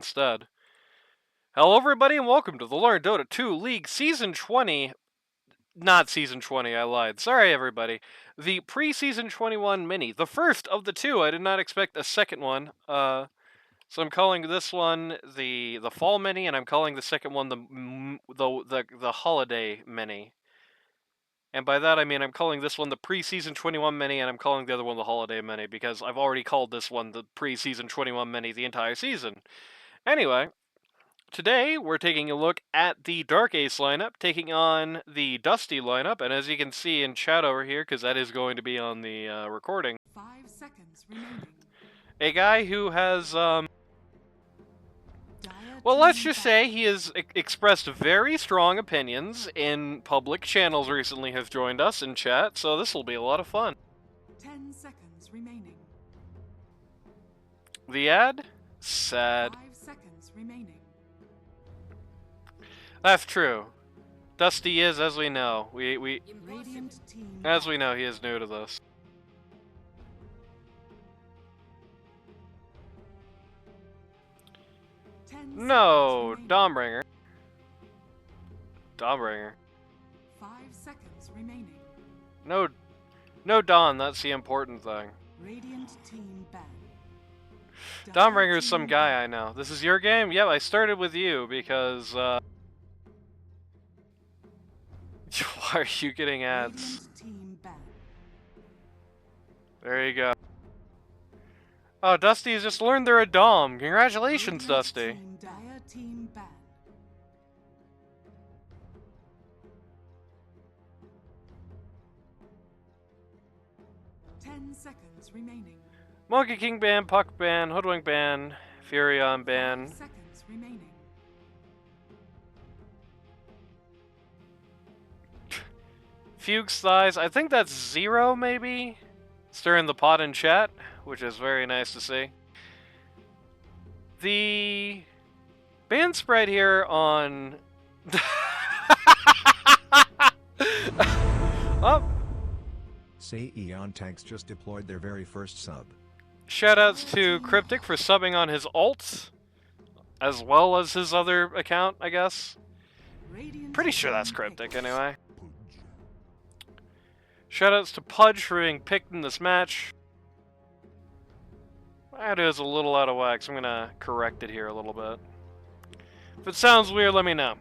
instead. Hello everybody and welcome to the Learn Dota 2 League Season 20. Not Season 20, I lied. Sorry everybody. The Pre-Season 21 mini. The first of the two. I did not expect a second one. So I'm calling this one the Fall Mini, and I'm calling the second one the Holiday Mini. And by that I mean I'm calling this one the Pre-Season 21 Mini, and I'm calling the other one the Holiday Mini, because I've already called this one the Pre-Season 21 Mini the entire season. Anyway, today we're taking a look at the DaRk AcE lineup, taking on the Dusty lineup, and as you can see in chat over here, because that is going to be on the recording, 5 seconds remaining. a guy who has, well, let's just say he has expressed very strong opinions in public channels recently, has joined us in chat, so this will be a lot of fun. 10 seconds remaining. The ad? Sad. 5 seconds remaining. That's true. Dusty is, as we know, Radiant team. as we know, he is new to this. 10 No, seconds remaining. Dombringer. Dombringer. 5 seconds remaining. No Don, that's the important thing. Radiant team ban. Dombringer's some guy I know. This is your game? Yep, I started with you because, why are you getting ads? Radiant team ban. There you go. Oh, Dusty's just learned they're a Dom. Congratulations, Radiant Dusty. Team Dire team ban. Ten seconds remaining. Monkey King ban, Puck ban, Hoodwink ban, Furion 5 ban. seconds remaining. Fugue's thighs, I think that's 0 maybe? Stirring the pot in chat, which is very nice to see. The ban spread here on... Oh, Say Eon Tanks just deployed their very first sub. shoutouts to Cryptic for subbing on his alt, as well as his other account, I guess. Radiant Pretty sure that's team Cryptic, picked. anyway. Shoutouts to Pudge for being picked in this match. That is a little out of whack, so I'm gonna correct it here a little bit. If it sounds weird, let me know.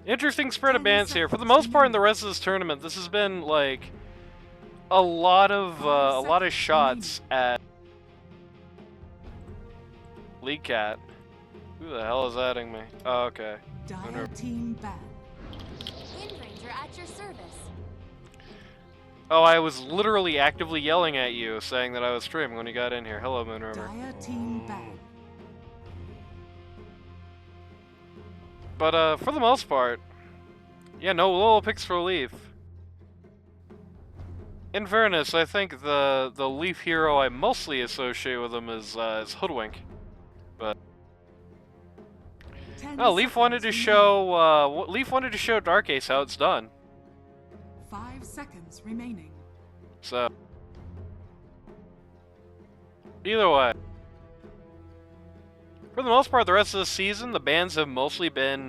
Interesting spread of bans here. For the most part in the rest of this tournament, this has been like a lot of shots at League Cat. Who the hell is adding me? Oh, okay. Dire team ban. Wind Ranger at your service. Oh, I was literally actively yelling at you, saying that I was streaming when you got in here. Hello, Moon River. Dire team ban. But for the most part, yeah, no little picks for Leaf. In fairness, I think the Leaf hero I mostly associate with him is Hoodwink. But 10 no, Leaf wanted to seconds show Leaf wanted to show DaRk AcE how it's done. remaining. 5 seconds remaining. So either way, for the most part, the rest of the season, the bans have mostly been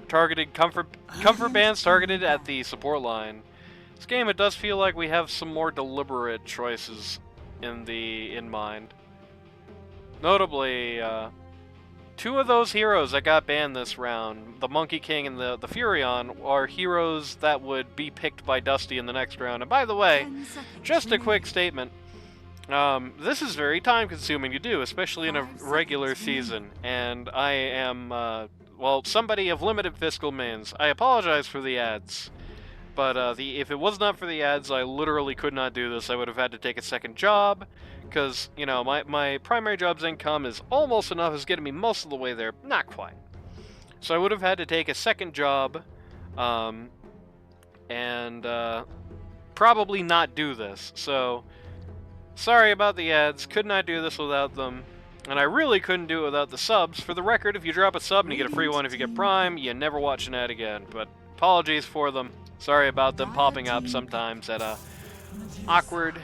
targeted comfort bans targeted at the support line. This game, it does feel like we have some more deliberate choices in mind. Notably, 2 of those heroes that got banned this round, the Monkey King and the Furion, are heroes that would be picked by Dusty in the next round. And by the way, 10 seconds just a remaining. quick statement. This is very time-consuming to do, especially in a 5 regular seconds remaining. season. And I am, well, somebody of limited fiscal means. I apologize for the ads. But if it was not for the ads, I literally could not do this. I would have had to take a second job, because, you know, my primary job's income is almost enough as getting me most of the way there. Not quite. So I would have had to take a second job, and probably not do this. So, sorry about the ads. Could not do this without them. And I really couldn't do it without the subs. For the record, if you drop a sub and you get a free one if you get Prime, you never watch an ad again. But apologies for them. Sorry about them popping up sometimes at a awkward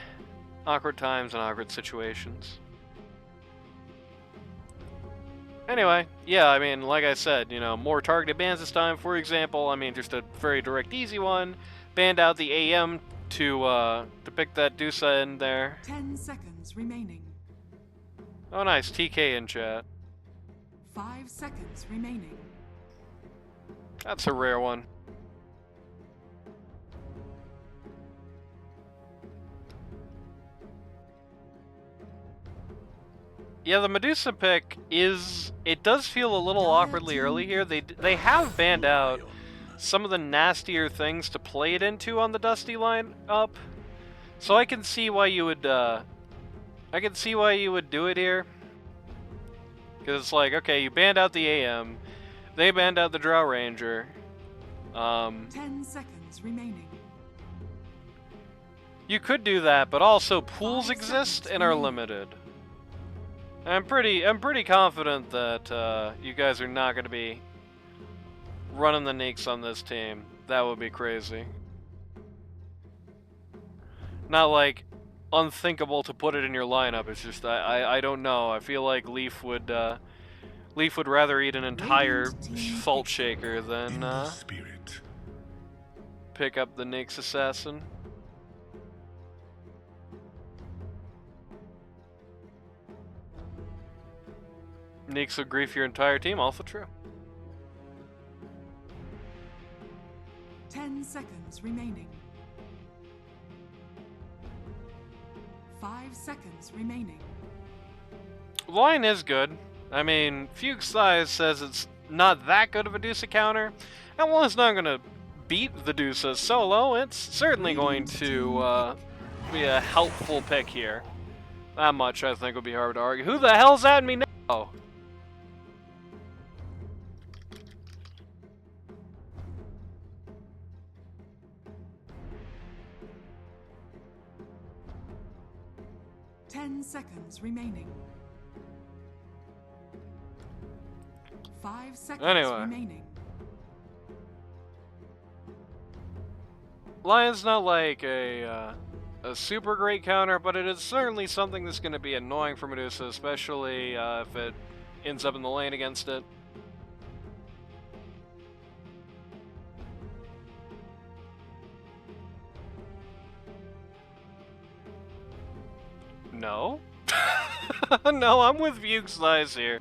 Awkward times and awkward situations. Anyway, yeah, I mean, like I said, you know, more targeted bans this time. For example, I mean, just a very direct, easy one. Banned out the AM to pick that Dusa in there. 10 seconds remaining. Oh, nice. TK in chat. 5 seconds remaining. That's a rare one. Yeah, the Medusa pick is... It does feel a little awkwardly early here. They have banned out some of the nastier things to play it into on the Dusty lineup. So I can see why you would, I can see why you would do it here. Because it's like, okay, you banned out the AM. They banned out the Drow Ranger. 10 seconds remaining. You could do that, but also pools 5 exist seconds and are remaining. limited. I'm pretty confident that you guys are not going to be running the Neeks on this team. That would be crazy. Not like unthinkable to put it in your lineup. It's just I don't know. I feel like Leaf would rather eat an entire salt shaker than pick up the Nyx assassin. Nyx will grief your entire team. Also true. 10 seconds remaining. 5 seconds remaining. Line is good. I mean, Fugue Size says it's not that good of a Dusa counter. And while it's not going to beat the Dusa solo, it's certainly going to be a helpful pick here. That much, I think, would be hard to argue. Who the hell's at me now? Seconds remaining. 5 seconds Anyway. remaining. Lion's not like a super great counter, but it is certainly something that's going to be annoying for Medusa, especially if it ends up in the lane against it. No? No, I'm with Fugue Slice here.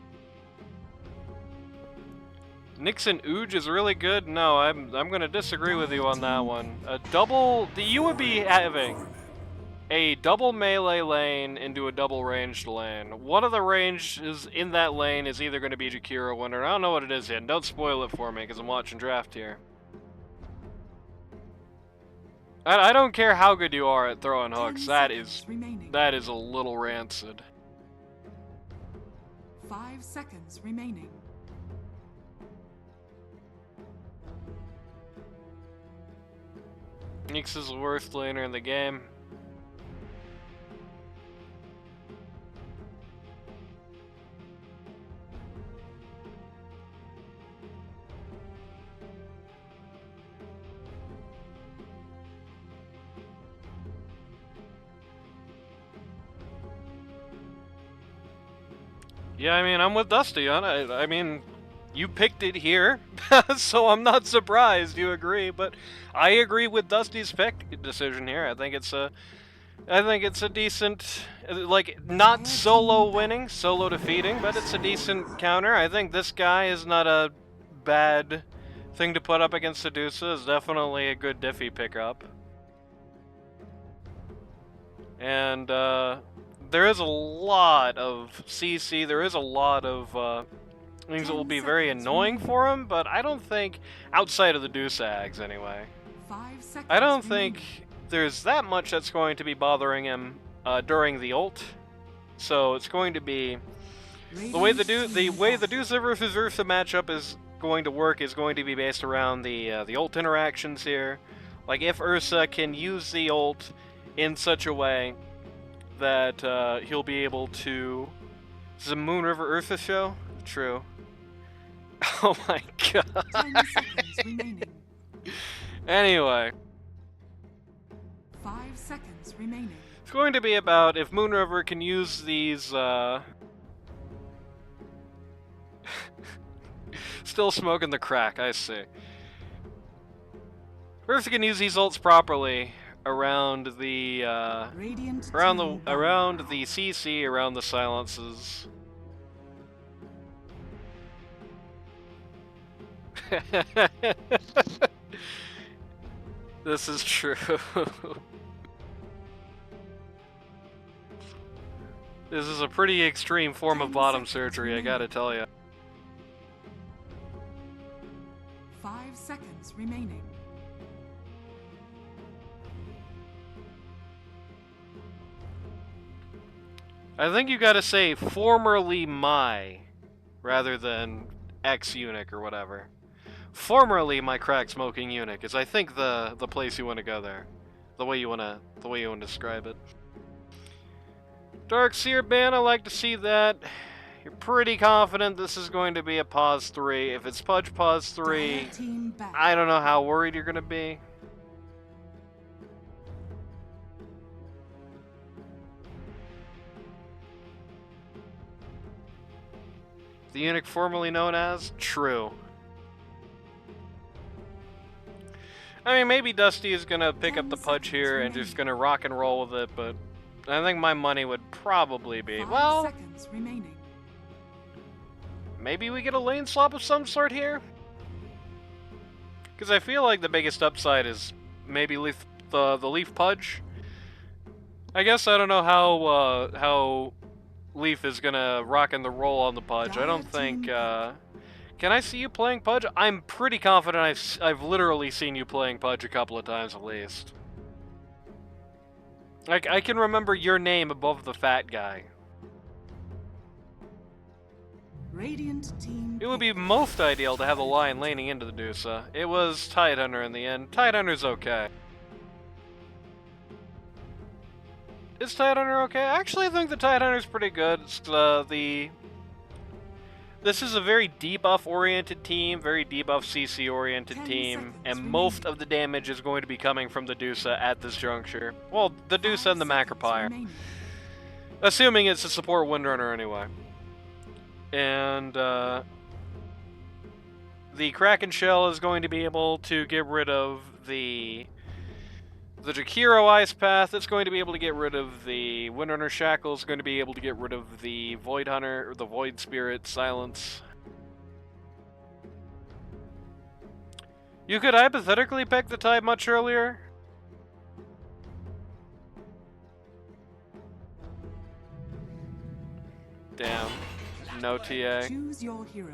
Nixon Ooge is really good? No, I'm gonna disagree with you on that one. You would be having a double melee lane into a double ranged lane. One of the ranges in that lane is either gonna be Jakiro or Winter. I don't know what it is yet. Don't spoil it for me, because I'm watching draft here. I don't care how good you are at throwing hooks. That is a little rancid. 5 seconds remaining. Nyx is the worst laner in the game. Yeah, I mean, I'm with Dusty on it. I mean, you picked it here, so I'm not surprised you agree, but I agree with Dusty's pick decision here. I think it's a decent, like, not solo winning, solo defeating, but it's a decent counter. I think this guy is not a bad thing to put up against Sedusa. It's definitely a good diffy pickup. And, there is a lot of CC, there is a lot of things that will be very annoying for him, but I don't think, outside of the Deuce Ags anyway, 5 seconds I don't remaining. think there's that much that's going to be bothering him during the ult. So it's going to be, the way the Deuce versus Ursa matchup is going to work is going to be based around the ult interactions here. Like, if Ursa can use the ult in such a way that he'll be able to... Is the Moon River Ursa show? True. Oh my god. 10 seconds remaining. Anyway. 5 seconds remaining. going to be about if Moonriver can use these, Still smoking the crack, I see. First, you can use these ults properly around the, Radiant around team the CC, around the silences. This is true. This is a pretty extreme form of 10 bottom seconds surgery, I gotta tell you. 5 seconds remaining. I think you gotta say formerly my, rather than ex-eunuch or whatever. Formerly my crack smoking eunuch is, I think, the place you want to go there. The way you wanna describe it. Dark Seer ban, I like to see that. You're pretty confident this is going to be a pause 3. If it's Pudge pause 3, Dire team back. I don't know how worried you're gonna be. The eunuch formerly known as? True. I mean, maybe Dusty is gonna pick up the Pudge here and just gonna rock and roll with it, but I think my money would probably be, 5 well, seconds remaining. maybe we get a lane swap of some sort here? Because I feel like the biggest upside is maybe the Leaf Pudge. I guess I don't know how Leaf is gonna rock and the roll on the Pudge. I don't think, can I see you playing Pudge? I'm pretty confident I've literally seen you playing Pudge a couple of times at least. I can remember your name above the fat guy. Radiant team. It would be most ideal to have the Lion laning into the Dusa. It was Tidehunter in the end. Tidehunter's okay. Is Tidehunter okay? Actually, I think the Tidehunter's pretty good. It's, this is a very debuff-oriented team, very debuff-CC-oriented 10 team, seconds and most of the damage is going to be coming from the Dusa at this juncture. Well, the Dusa and the Macropyre. Assuming it's a support Windrunner anyway. And, the Kraken Shell is going to be able to get rid of the Jakiro Ice Path. It's going to be able to get rid of the Windrunner Shackle. It's going to be able to get rid of the Void Hunter, or the Void Spirit Silence. You could hypothetically pick the Tide much earlier. Damn. No TA. Choose your hero.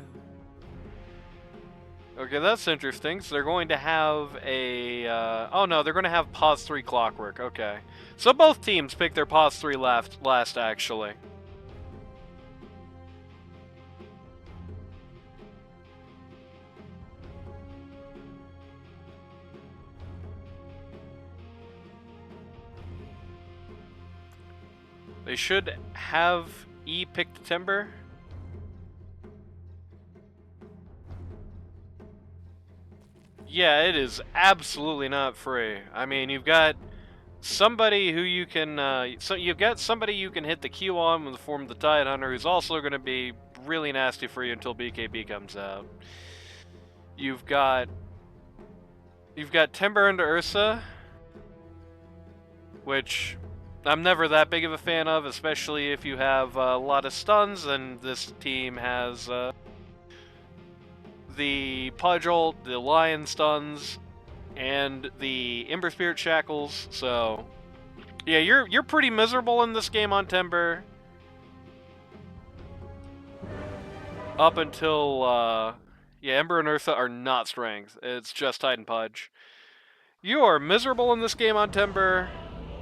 Okay, that's interesting. So they're going to have a... oh no, they're going to have pause 3 Clockwork. Okay. So both teams pick their pause 3 last, actually. They should have E pick the Timber. Yeah, it is absolutely not free. I mean, you've got somebody who you can, so you've got somebody you can hit the Q on in the form of the Tidehunter, who's also going to be really nasty for you until BKB comes out. You've got Timber into Ursa, which I'm never that big of a fan of, especially if you have a lot of stuns, and this team has, the Pudge ult, the Lion stuns, and the Ember Spirit Shackles, so yeah, you're pretty miserable in this game on Timber. Up until, yeah, Ember and Ursa are not strength, it's just Titan Pudge. You are miserable in this game on Timber,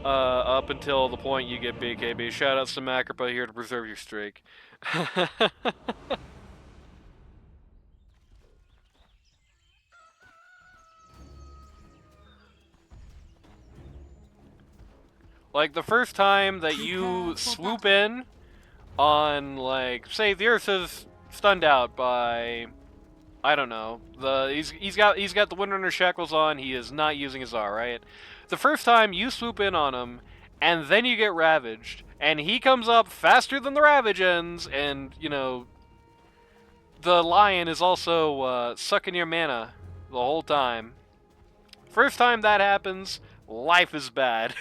up until the point you get BKB. Shoutouts to Macropa here to preserve your streak. Like, the first time that you swoop in on, like, say the Ursa's stunned out by, I don't know, he's got the Windrunner Shackles on, he is not using his R, right? The first time you swoop in on him, and then you get ravaged, and he comes up faster than the ravage ends, and, you know, the lion is also sucking your mana the whole time. First time that happens, life is bad.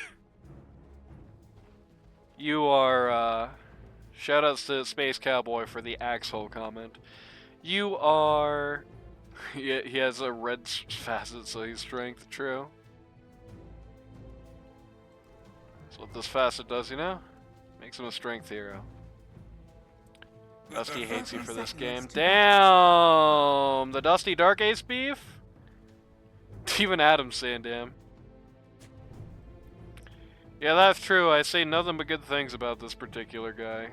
You are, shoutouts to Space Cowboy for the axe hole comment. You are, he has a red facet, so he's strength, true. That's what this facet does, you know? Makes him a strength hero. Dusty hates you for this game. Damn! The Dusty Dark Ace beef? Even Adam's saying damn. Yeah, that's true. I say nothing but good things about this particular guy.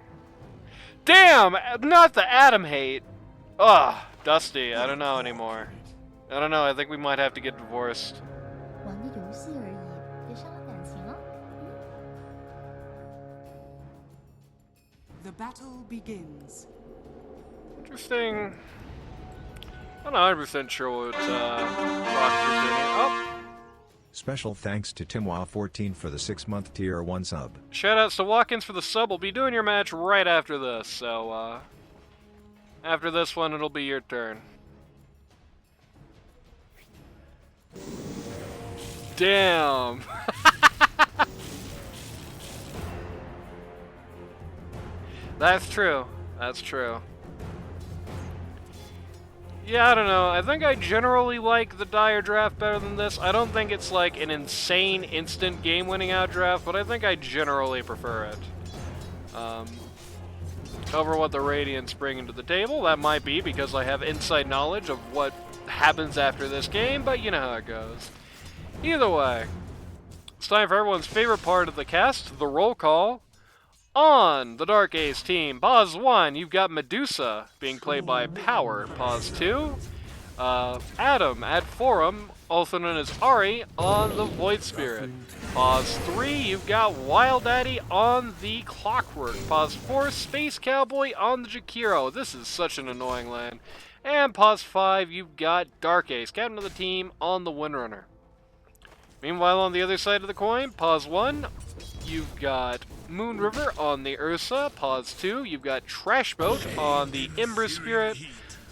Damn! Not the Adam hate! Ugh, Dusty, I don't know anymore. I don't know, I think we might have to get divorced. 玩个游戏而已，别伤了感情啊。 The battle begins. Interesting. I'm not 100% sure what Rockford's doing. Oh! Special thanks to Timwa14 for the 6-month tier 1 sub. Shoutouts to Watkins for the sub. We'll be doing your match right after this, so, after this one, it'll be your turn. Damn! That's true. That's true. Yeah, I don't know. I think I generally like the Dire draft better than this. I don't think it's like an insane instant game-winning out draft, but I think I generally prefer it. Over what the Radiants bring into the table. That might be because I have inside knowledge of what happens after this game, but you know how it goes. Either way, it's time for everyone's favorite part of the cast, the roll call. On the Dark Ace team, pause 1, you've got Medusa, being played by Power. Pause 2, Adam at Forum, also known as Ari, on the Void Spirit. Pause 3, you've got Wild Daddy on the Clockwork. Pause 4, Space Cowboy on the Jakiro. This is such an annoying land. And pause 5, you've got Dark Ace, captain of the team, on the Windrunner. Meanwhile, on the other side of the coin, pause 1, you've got Moon River on the Ursa. Pause 2, you've got Trash Boat on the Ember Spirit.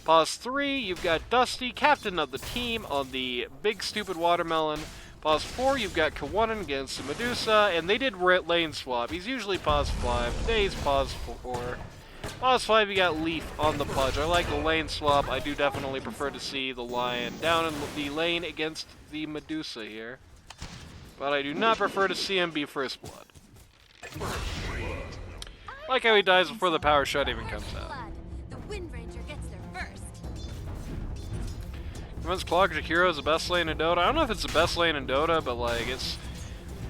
Pause 3, you've got Dusty, captain of the team, on the Big Stupid Watermelon. Pause 4, you've got Kawanan against the Medusa, and they did lane swap. He's usually pause 5, today's pause 4. Pause 5, you got Leaf on the Pudge. I like the lane swap. I do definitely prefer to see the Lion down in the lane against the Medusa here. But I do not prefer to see him be First Blood. Like how he dies before the power shot even comes out. Blood. The Wind Ranger gets there first. Convince Clock Jakiro is the best lane in Dota. I don't know if it's the best lane in Dota, but like it's...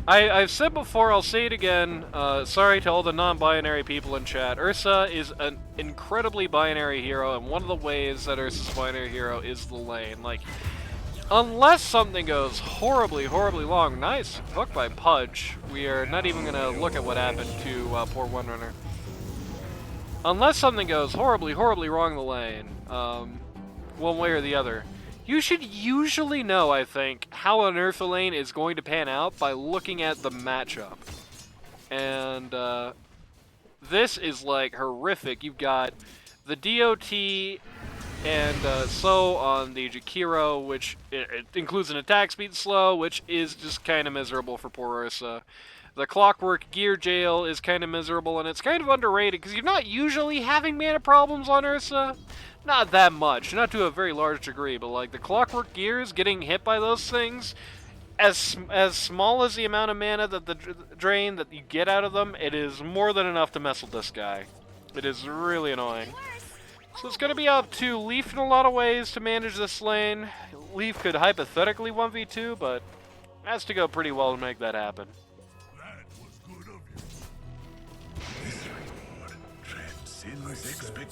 I've said before, I'll say it again. Sorry to all the non-binary people in chat. Ursa is an incredibly binary hero, and one of the ways that Ursa's binary hero is the lane. Like, unless something goes horribly, horribly long. Nice hook by Pudge. We are not even going to look at what happened to poor Windrunner. Unless something goes horribly, horribly wrong in the lane, one way or the other, you should usually know, I think, how an Ursa lane is going to pan out by looking at the matchup. And this is like horrific. You've got the DOT and slow on the Jakiro, which it includes an attack speed slow, which is just kind of miserable for poor Ursa. The Clockwork Gear Jail is kind of miserable, and it's kind of underrated, because you're not usually having mana problems on Ursa. Not that much, not to a very large degree, but like the Clockwork Gears, getting hit by those things, as small as the amount of mana that the drain that you get out of them, it is more than enough to mess with this guy. It is really annoying. So it's going to be up to Leaf in a lot of ways to manage this lane. Leaf could hypothetically 1v2, but has to go pretty well to make that happen.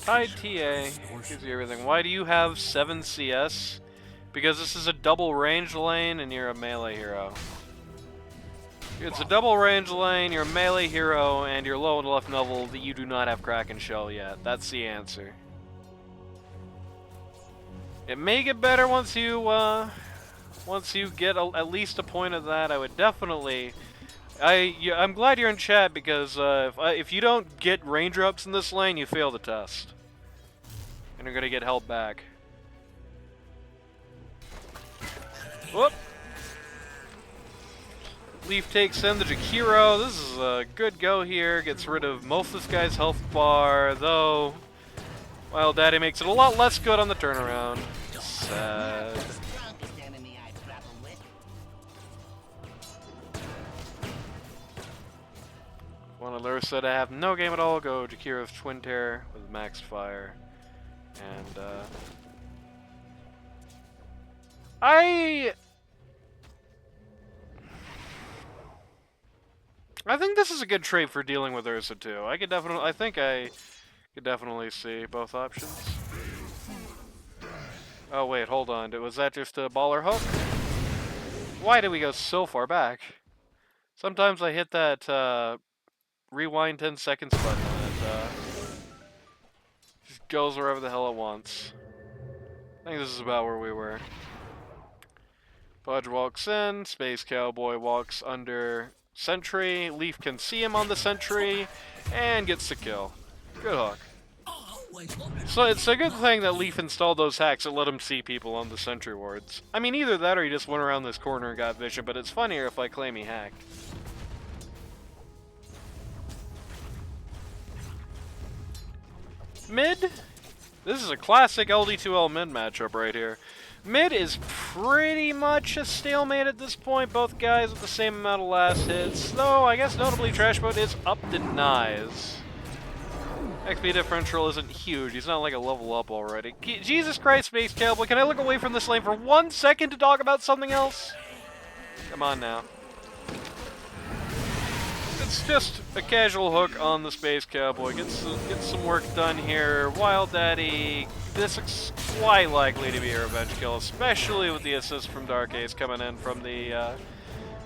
Tide TA gives you everything. Why do you have 7 CS? Because this is a double range lane and you're a melee hero. It's a double range lane, you're a melee hero, and you're low enough level that you do not have Kraken Shell yet. That's the answer. It may get better once you get at least a point of that. I would definitely I'm glad you're in chat because if you don't get raindrops in this lane, you fail the test. And you're gonna get held back. Whoop! Leaf takes in the Jakiro. This is a good go here. Gets rid of most of this guy's health bar, though. Wild Daddy makes it a lot less good on the turnaround. Sad. Want to Larissa to have no game at all, go Jakiro's Twin Terror with max fire. And, I think this is a good trade for dealing with Ursa too. I think I could definitely see both options. Oh wait, hold on. Was that just a baller hook? Why did we go so far back? Sometimes I hit that rewind 10 seconds button and it just goes wherever the hell it wants. I think this is about where we were. Pudge walks in, Space Cowboy walks under sentry, Leaf can see him on the sentry, and gets the kill. Good hook. So it's a good thing that Leaf installed those hacks that let him see people on the sentry wards. I mean, either that or he just went around this corner and got vision, but it's funnier if I claim he hacked. Mid? This is a classic LD2L mid matchup right here. Mid is pretty much a stalemate at this point, both guys with the same amount of last hits, though I guess notably Trash Mode is up denies. XP differential isn't huge, he's not like a level up already. Jesus Christ, Space Cowboy, can I look away from this lane for 1 second to talk about something else? Come on now. It's just a casual hook on the Space Cowboy. Get some work done here. Wild Daddy, this is quite likely to be a revenge kill, especially with the assist from DaRk AcE coming in from the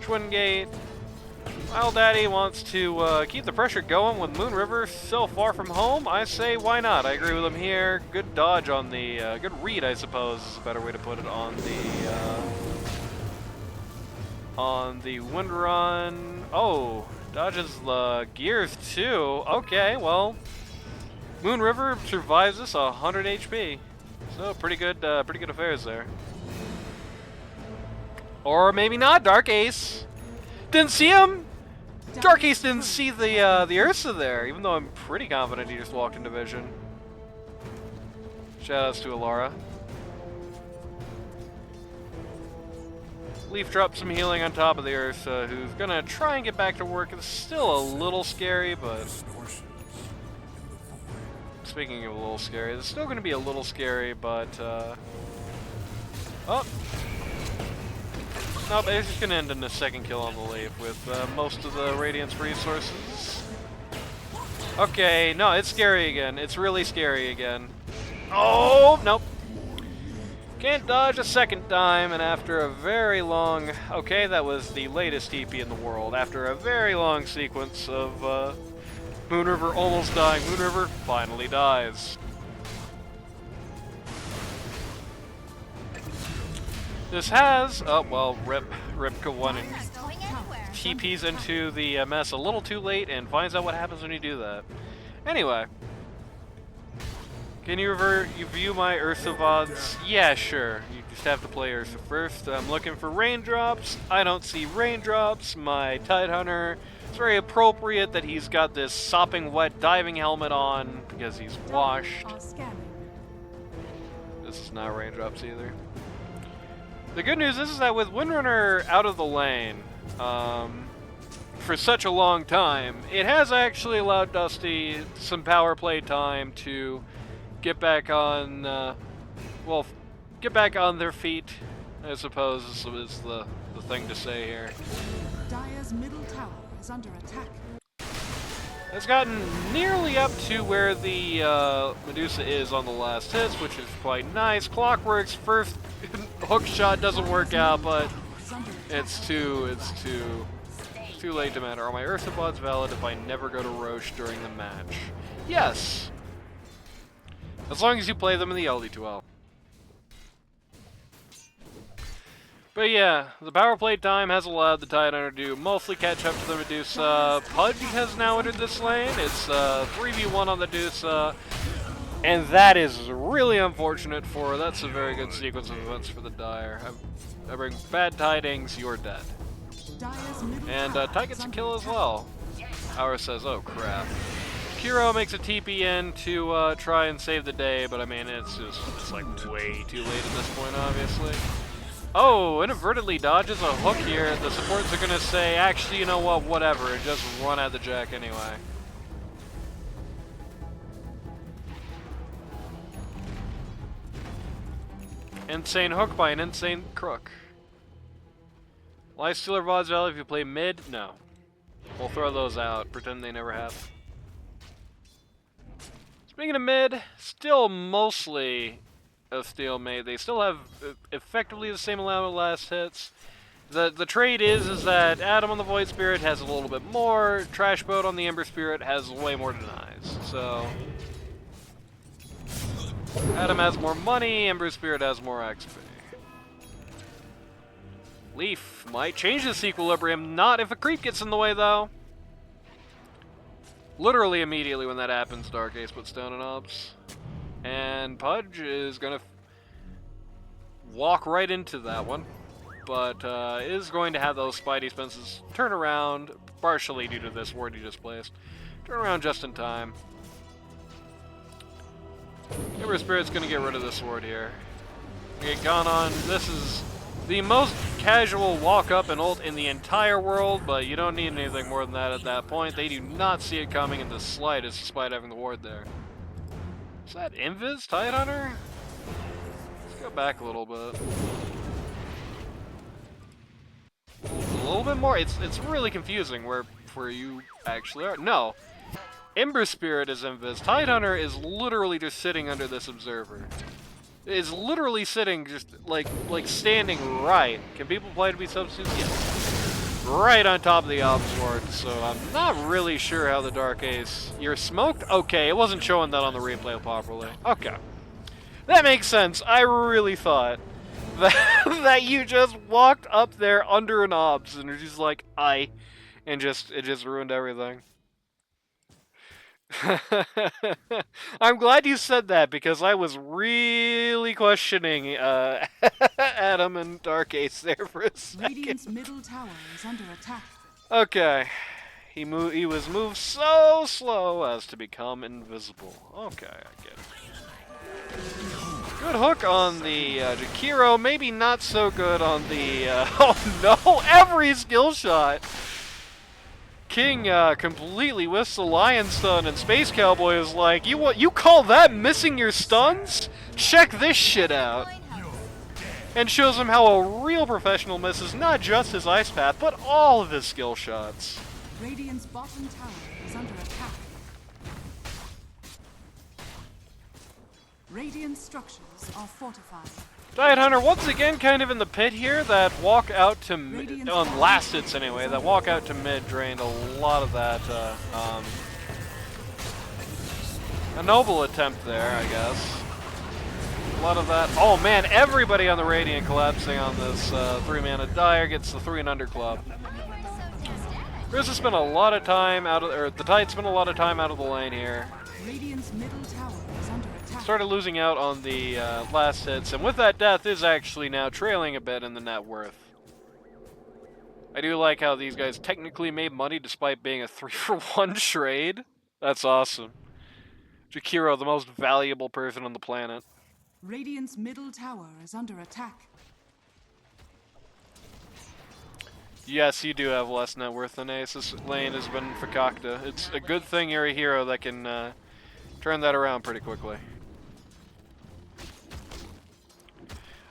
Twin Gate. Wild Daddy wants to keep the pressure going with Moon River so far from home. I say, why not? I agree with him here. Good dodge on the, good read, I suppose, is a better way to put it, on the wind run. Oh, dodges the gears too. Okay, well, Moon River survives this 100 HP. So pretty good affairs there. Or maybe not. DaRk AcE didn't see him. DaRk AcE didn't see the Ursa there, even though I'm pretty confident he just walked into vision. Shoutouts to Alara. Leaf drops some healing on top of the Ursa, who's gonna try and get back to work. It's still a little scary, but speaking of a little scary, it's still gonna be a little scary, but oh. Nope, it's just gonna end in a second kill on the Leaf with most of the Radiance resources. Okay, no, it's scary again. It's really scary again. Oh, nope. Can't dodge a second time, and after a very long... Okay, that was the latest TP in the world. After a very long sequence of Moon River almost dying, Moon River finally dies. This has... Oh, well, Ripka 1 and TPs into the mess a little too late and finds out what happens when you do that. Anyway. Can you view my Ursa VODs? Yeah, sure. You just have to play Ursa first. I'm looking for raindrops. I don't see raindrops. My Tidehunter, it's very appropriate that he's got this sopping wet diving helmet on because he's washed. This is not raindrops either. The good news is that with Windrunner out of the lane for such a long time, it has actually allowed Dusty some power play time to get back on, well, get back on their feet, I suppose is the thing to say here. Dire's middle tower is under attack. It's gotten nearly up to where the Medusa is on the last hits, which is quite nice. Clockwork's first hook shot doesn't work out, but it's too late to matter. Are my Ursa VODs valid if I never go to Roche during the match? Yes. As long as you play them in the LD2L. But yeah, the power play time has allowed the Tidehunter to mostly catch up to the Medusa. Pudge has now entered this lane. It's 3v1 on the Medusa. And that is really unfortunate for her. That's a very good sequence of events for the Dire. I bring bad tidings, you're dead. Dire's middle And tower Ty is gets a under kill as attack. well. Aura says, oh crap. Kiro makes a TP in to try and save the day, but I mean, it's like way too late at this point, obviously. Oh, inadvertently dodges a hook here. The supports are gonna say, actually, you know what, whatever, and just run at the Jack anyway. Insane hook by an insane crook. Lifestealer VODs value if you play mid? No. We'll throw those out, pretend they never happened. Speaking of mid, still mostly a stalemate. They still have effectively the same amount of last hits. The trade is that Adam on the Void Spirit has a little bit more, Trash Boat on the Ember Spirit has way more denies. So Adam has more money, Ember Spirit has more XP. Leaf might change this equilibrium, not if a creep gets in the way though. Literally immediately when that happens, DaRk AcE puts down an obs. And Pudge is gonna walk right into that one, but is going to have those Spidey Spences turn around, partially due to this ward he just placed. Turn around just in time. Ember Spirit's gonna get rid of this ward here. Get gone on. This is the most casual walk up and ult in the entire world, but you don't need anything more than that at that point. They do not see it coming in the slightest, despite having the ward there. Is that Invis, Tidehunter? Let's go back a little bit. A little bit more. It's really confusing where you actually are. No. Ember Spirit is Invis. Tidehunter is literally just sitting under this observer. Is literally sitting just like standing right. Can people play to be substitutes? Yes. Right on top of the obs ward, so I'm not really sure how the DaRk AcE... You're smoked? Okay, it wasn't showing that on the replay properly. Okay. That makes sense. I really thought that you just walked up there under an obs and you're just like, and it just ruined everything. I'm glad you said that because I was really questioning Adam and DaRk AcE there for a second. Radiant's middle tower is under attack. Okay, he was moved so slow as to become invisible. Okay, I get it. Good hook on the Jakiro, maybe not so good on the. Oh no! Every skill shot. King completely whiffs the Lion Stun, and Space Cowboy is like, you call that missing your stuns? Check this shit out. And shows him how a real professional misses not just his Ice Path, but all of his skill shots. Radiant's bottom tower is under attack. Radiant structures are fortified. Tidehunter once again kind of in the pit here. That walk out to mid, on last hits anyway, that walk out to mid drained a lot of that, a noble attempt there, I guess. A lot of that. Oh man, everybody on the Radiant collapsing on this 3-mana Dire gets the 3 and under club. Chris has spent a lot of time out of, or the Tide spent a lot of time out of the lane here. Radiant's middle tower is under attack. Started losing out on the last hits, and with that death is actually now trailing a bit in the net worth. I do like how these guys technically made money despite being a 3-for-1 trade. That's awesome. Jakiro, the most valuable person on the planet. Radiant's middle tower is under attack. Yes, you do have less net worth than AcE. This lane has been fakakta. It's a good thing you're a hero that can turn that around pretty quickly.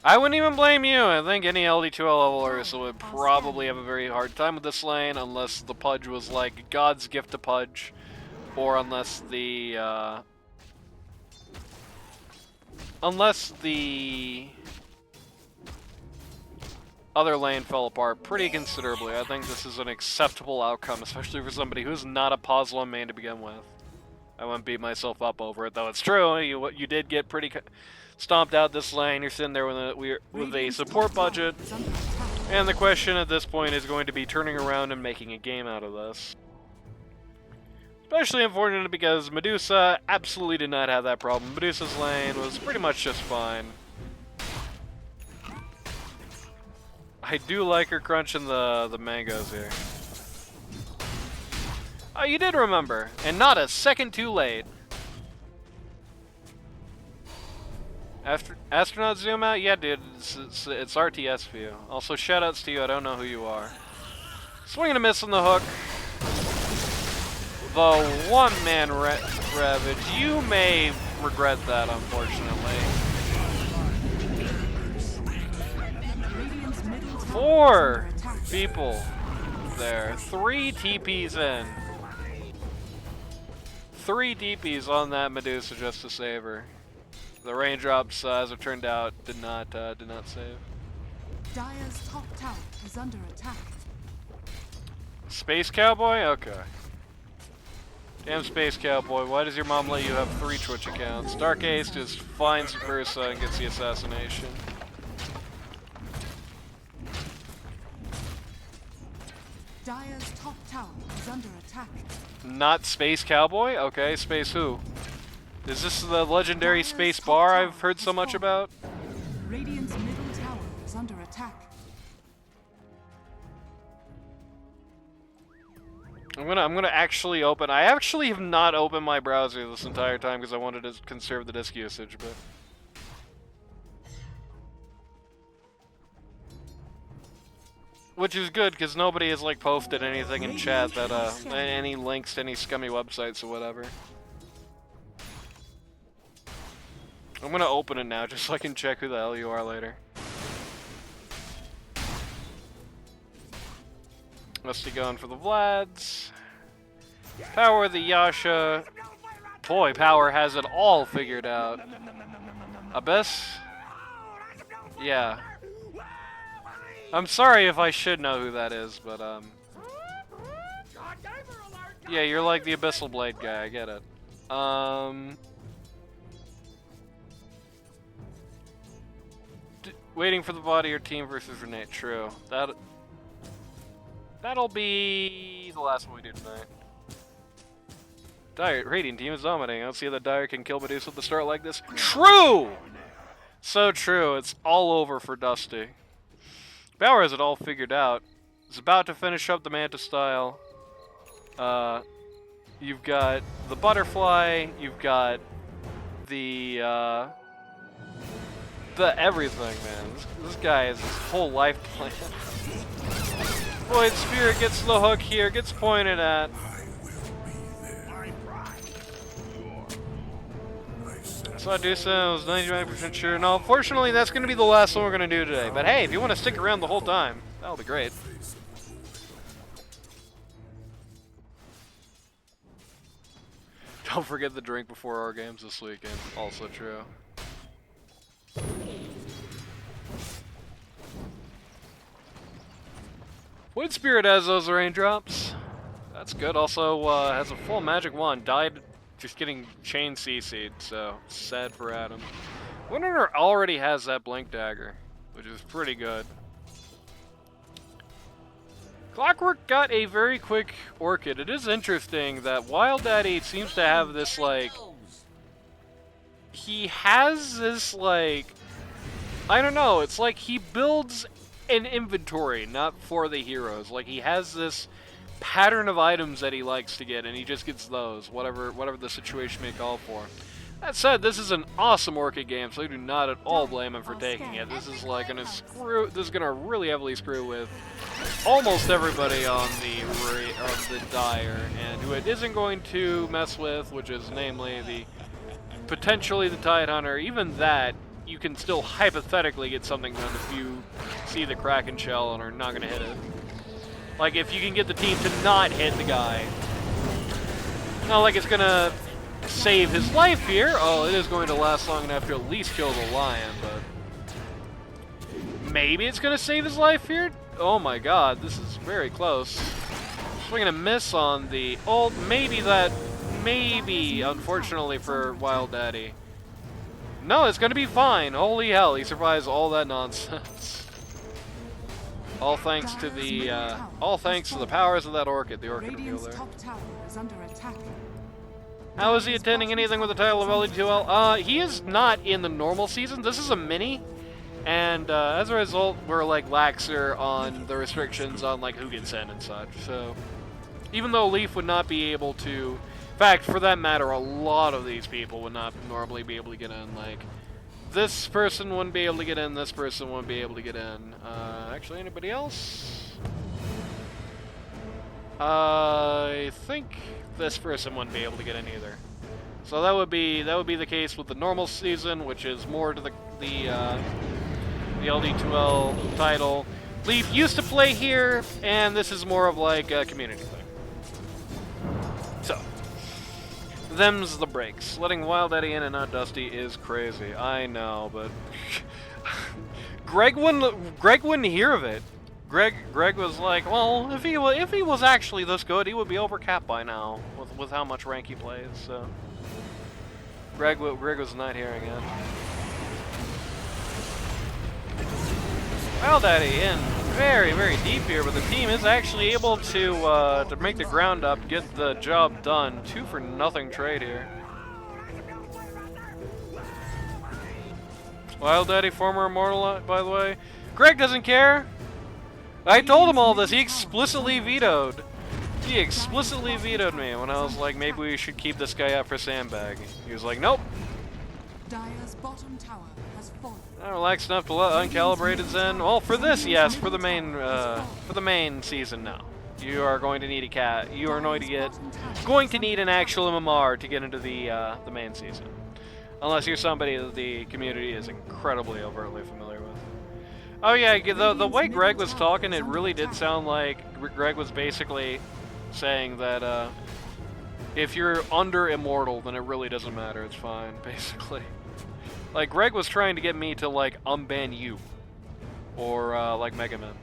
I wouldn't even blame you. I think any LD2L level Ursa would probably have a very hard time with this lane unless the Pudge was like God's gift to Pudge, or unless the other lane fell apart pretty considerably. I think this is an acceptable outcome, especially for somebody who's not a Pozlon main to begin with. I wouldn't beat myself up over it, though it's true. You did get pretty stomped out this lane. You're sitting there with a support budget. And the question at this point is going to be turning around and making a game out of this. Especially unfortunate because Medusa absolutely did not have that problem. Medusa's lane was pretty much just fine. I do like her crunching the mangoes here. Oh, you did remember, and not a second too late. Astronaut zoom out? Yeah, dude, it's RTS view. Also, shoutouts to you, I don't know who you are. Swing and a miss on the hook. The one-man ravage. You may regret that, unfortunately. Radiant's middle tower is 4 under attack. people there. 3 TPs in. 3 DPs on that Medusa just to save her. The raindrops, as it turned out, did not save. Dire's top tower is under attack. Space Cowboy? Okay. Damn Space Cowboy, why does your mom let you have 3 Twitch accounts? DaRk AcE just finds Ursa and gets the assassination. Dire's top tower is under attack. Not Space Cowboy? Okay, Space who? Is this the legendary Dire's Space top Bar tower I've heard so is much fallen. about? Radiant's middle tower is under attack. I'm gonna actually open. I actually have not opened my browser this entire time because I wanted to conserve the disk usage, but which is good because nobody has like posted anything in chat that any links to any scummy websites or whatever. I'm gonna open it now just so I can check who the hell you are later. Must be going for the Vlads. Power the Yasha. Boy, Power has it all figured out. Abyss? Yeah. I'm sorry if I should know who that is, but yeah, you're like the Abyssal Blade guy, I get it. Waiting for the body or team versus Renate, true. That'll be the last one we do tonight. DaRk, Radiant team is dominating. I don't see that DaRk can kill Medusa at the start like this. True! So true. It's all over for Dusty. Power has it all figured out. It's about to finish up the Manta style. You've got the butterfly. You've got the everything, man. This guy has his whole life plan. Void Spirit gets the hook here, gets pointed at. So I do so, I was 99% sure. No, unfortunately, that's going to be the last one we're going to do today. But hey, if you want to stick around the whole time, that'll be great. Don't forget the drink before our games this weekend. Also true. Wood Spirit has those raindrops. That's good. Also has a full magic wand. Died just getting chain CC'd, so sad for Adam. Winter already has that blink dagger, which is pretty good. Clockwork got a very quick Orchid. It is interesting that Wild Daddy seems to have this, like... He has this, like... I don't know, it's like he builds an inventory, not for the heroes. Like, he has this pattern of items that he likes to get, and he just gets those, whatever the situation may call for. That said, this is an awesome Orchid game, so I do not at all blame him for taking it. This is like gonna screw. This is gonna really heavily screw with almost everybody on the Dire, and who it isn't going to mess with, which is namely the potentially the Tide Hunter. Even that, you can still hypothetically get something done if you see the Kraken Shell and are not gonna hit it. Like if you can get the team to not hit the guy. Not like it's gonna save his life here. Oh, it is going to last long enough to at least kill the lion, but maybe it's going to save his life here? Oh my god, this is very close. Swinging a miss on the ult. Maybe, unfortunately for Wild Daddy. No, it's going to be fine. Holy hell, he survives all that nonsense. All thanks to the powers of that orchid. The orchid appeal Radiant's there. top tower is under attack. How is he attending anything with the title of LD2L? He is not in the normal season. This is a mini, and as a result, we're like laxer on the restrictions on like who gets in and such. So, even though Leaf would not be able to, in fact, for that matter, a lot of these people would not normally be able to get in. Like, this person wouldn't be able to get in. This person wouldn't be able to get in. Actually, anybody else? I think this person wouldn't be able to get in either. So that would be the case with the normal season, which is more to the LD2L title. Leaf used to play here, and this is more of like a community thing. So, them's the breaks. Letting Wild Eddie in and not Dusty is crazy. I know, but Greg wouldn't hear of it. Greg was like, well, if he was actually this good, he would be over capped by now with how much rank he plays. So Greg was not hearing it. Wild Daddy in very, very deep here, but the team is actually able to make the ground up, get the job done. 2-for-0 trade here. Wild Daddy, former Immortal, by the way. Greg doesn't care. I told him all this. He explicitly vetoed. He explicitly vetoed me when I was like, maybe we should keep this guy up for sandbag. He was like, nope. Dire's bottom tower has fallen. Not relaxed enough to let Uncalibrated Zen. Well, for this, yes. For the main season, no. You are going to need a cat. You are going to need an actual MMR to get into the main season, unless you're somebody that the community is incredibly overtly familiar with. Oh yeah, the way Greg was talking, it really did sound like Greg was basically saying that if you're under Immortal, then it really doesn't matter. It's fine, basically. Like, Greg was trying to get me to, like, unban you. Or, like, Mega Man.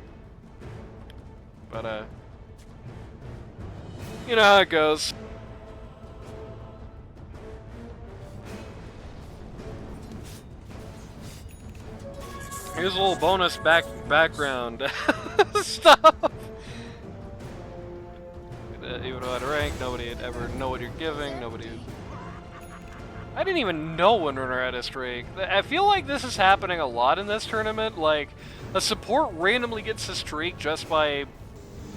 But, you know how it goes. Here's a little bonus background stuff. Even though I'd rank, nobody would ever know what you're giving. I didn't even know Windrunner had a streak. I feel like this is happening a lot in this tournament. Like, a support randomly gets a streak just by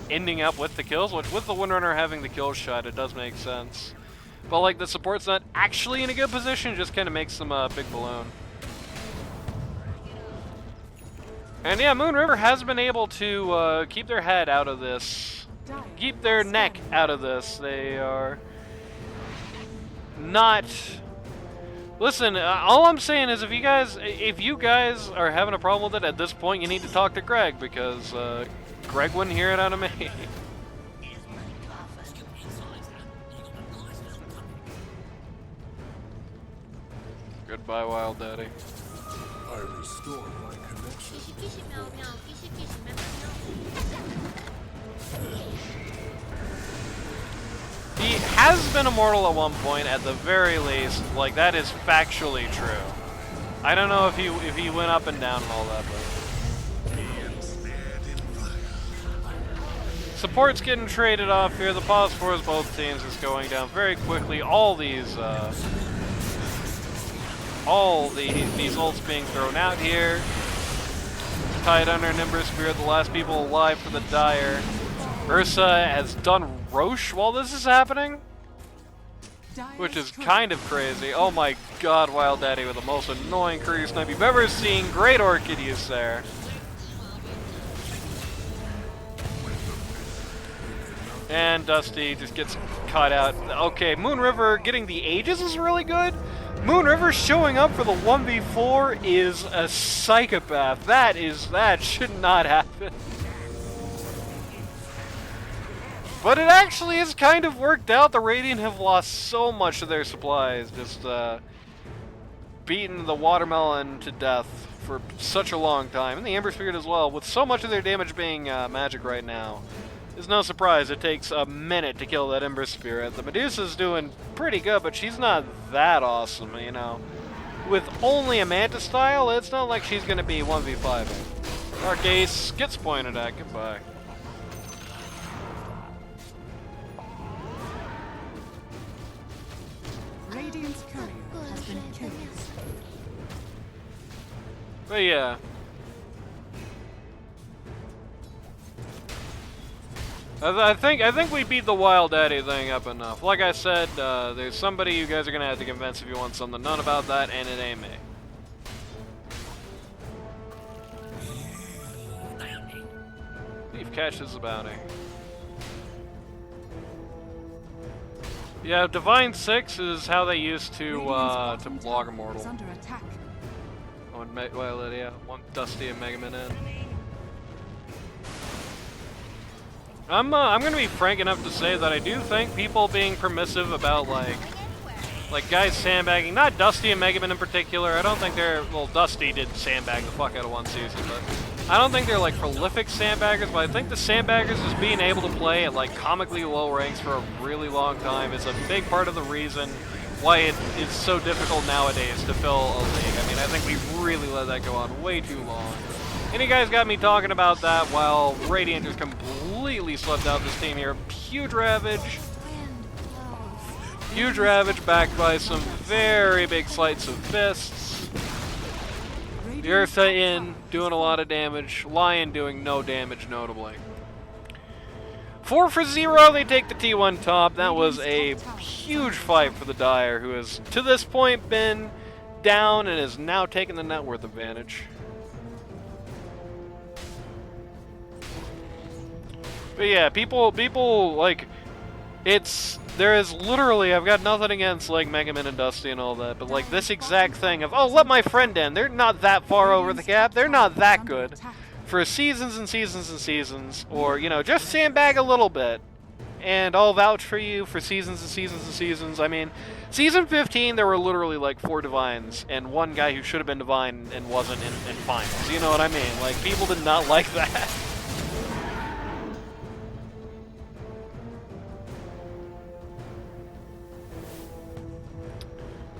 ending up with the kills, which with the Windrunner having the kill shot, it does make sense. But like, the support's not actually in a good position, just kind of makes them a big balloon. And yeah, Moon River has been able to keep their head out of this. Keep their neck out of this. They are not... Listen, all I'm saying is if you guys are having a problem with it at this point, you need to talk to Greg, because Greg wouldn't hear it out of me. Goodbye, Wild Daddy. I restore my connection. He has been immortal at one point, at the very least. Like, that is factually true. I don't know if he went up and down and all that, but support's getting traded off here. The pause for both teams is going down very quickly. All these ults being thrown out here. Tied under Nimber Spear, the last people alive for the Dire. Ursa has done Roche while this is happening, which is kind of crazy. Oh my god, Wild Daddy with the most annoying career snipe you've ever seen. Great Orchid use there. And Dusty just gets caught out. Okay, Moon River getting the Aegis is really good. Moon River showing up for the 1v4 is a psychopath. That should not happen. But it actually has kind of worked out. The Radiant have lost so much of their supplies, just beaten the Watermelon to death for such a long time. And the Ember Spirit as well, with so much of their damage being magic right now. It's no surprise it takes a minute to kill that Ember Spirit. The Medusa's doing pretty good, but she's not that awesome, you know. With only a Manta style, it's not like she's going to be 1v5ing. Dark AcE gets pointed at. Goodbye. Radiant's courier has been killed. But yeah. I think we beat the Wild Daddy thing up enough. Like I said, there's somebody you guys are gonna have to convince if you want something known about that, and it ain't me. Thief catches the bounty. Yeah, Divine 6 is how they used to block Immortal. Is under attack. One Dusty and Mega Man in. I'm gonna be frank enough to say that I do think people being permissive about like guys sandbagging, not Dusty and Mega Man in particular. I don't think they're, well, Dusty did sandbag the fuck out of one season, but I don't think they're like prolific sandbaggers. But I think the sandbaggers is being able to play at like comically low ranks for a really long time is a big part of the reason why it is so difficult nowadays to fill a league. I mean, I think we've really let that go on way too long. And you guys got me talking about that while Radiant just completely swept out this team here. Huge Ravage. Huge Ravage backed by some very big sleights of fists. The Earth Titan doing a lot of damage. Lion doing no damage, notably. 4 for 0, they take the T1 top. That was a huge fight for the Dire, who has, to this point, been down and is now taking the net worth advantage. But yeah, people, like, there is literally, I've got nothing against, like, Mega Man and Dusty and all that, but, like, this exact thing of, oh, let my friend in, they're not that far over the cap, they're not that good, for seasons and seasons and seasons, or, you know, just sandbag a little bit, and I'll vouch for you for seasons and seasons and seasons. I mean, season 15, there were literally, like, 4 Divines, and one guy who should have been Divine and wasn't in finals, you know what I mean? Like, people did not like that.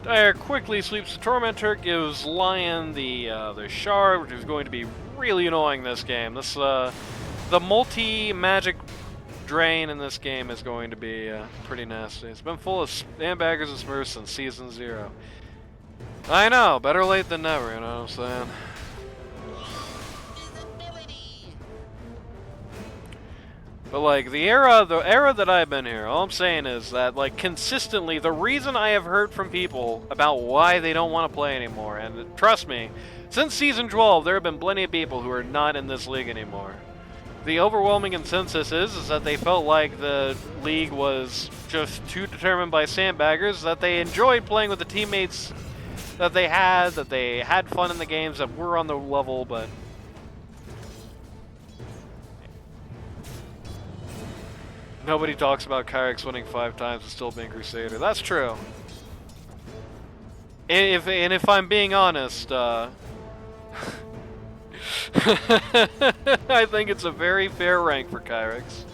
Dire quickly sweeps the Tormentor, gives Lion the Shard, which is going to be really annoying this game. This the multi-magic drain in this game is going to be pretty nasty. It's been full of sandbaggers and smurfs since Season 0. I know, better late than never, you know what I'm saying? But like the era that I've been here, all I'm saying is that like consistently, the reason I have heard from people about why they don't want to play anymore, and trust me, since Season 12, there have been plenty of people who are not in this league anymore. The overwhelming consensus is that they felt like the league was just too determined by sandbaggers, that they enjoyed playing with the teammates that they had fun in the games that were on the level, but nobody talks about Kyrix winning 5 times and still being Crusader. That's true. If I'm being honest, I think it's a very fair rank for Kyrix.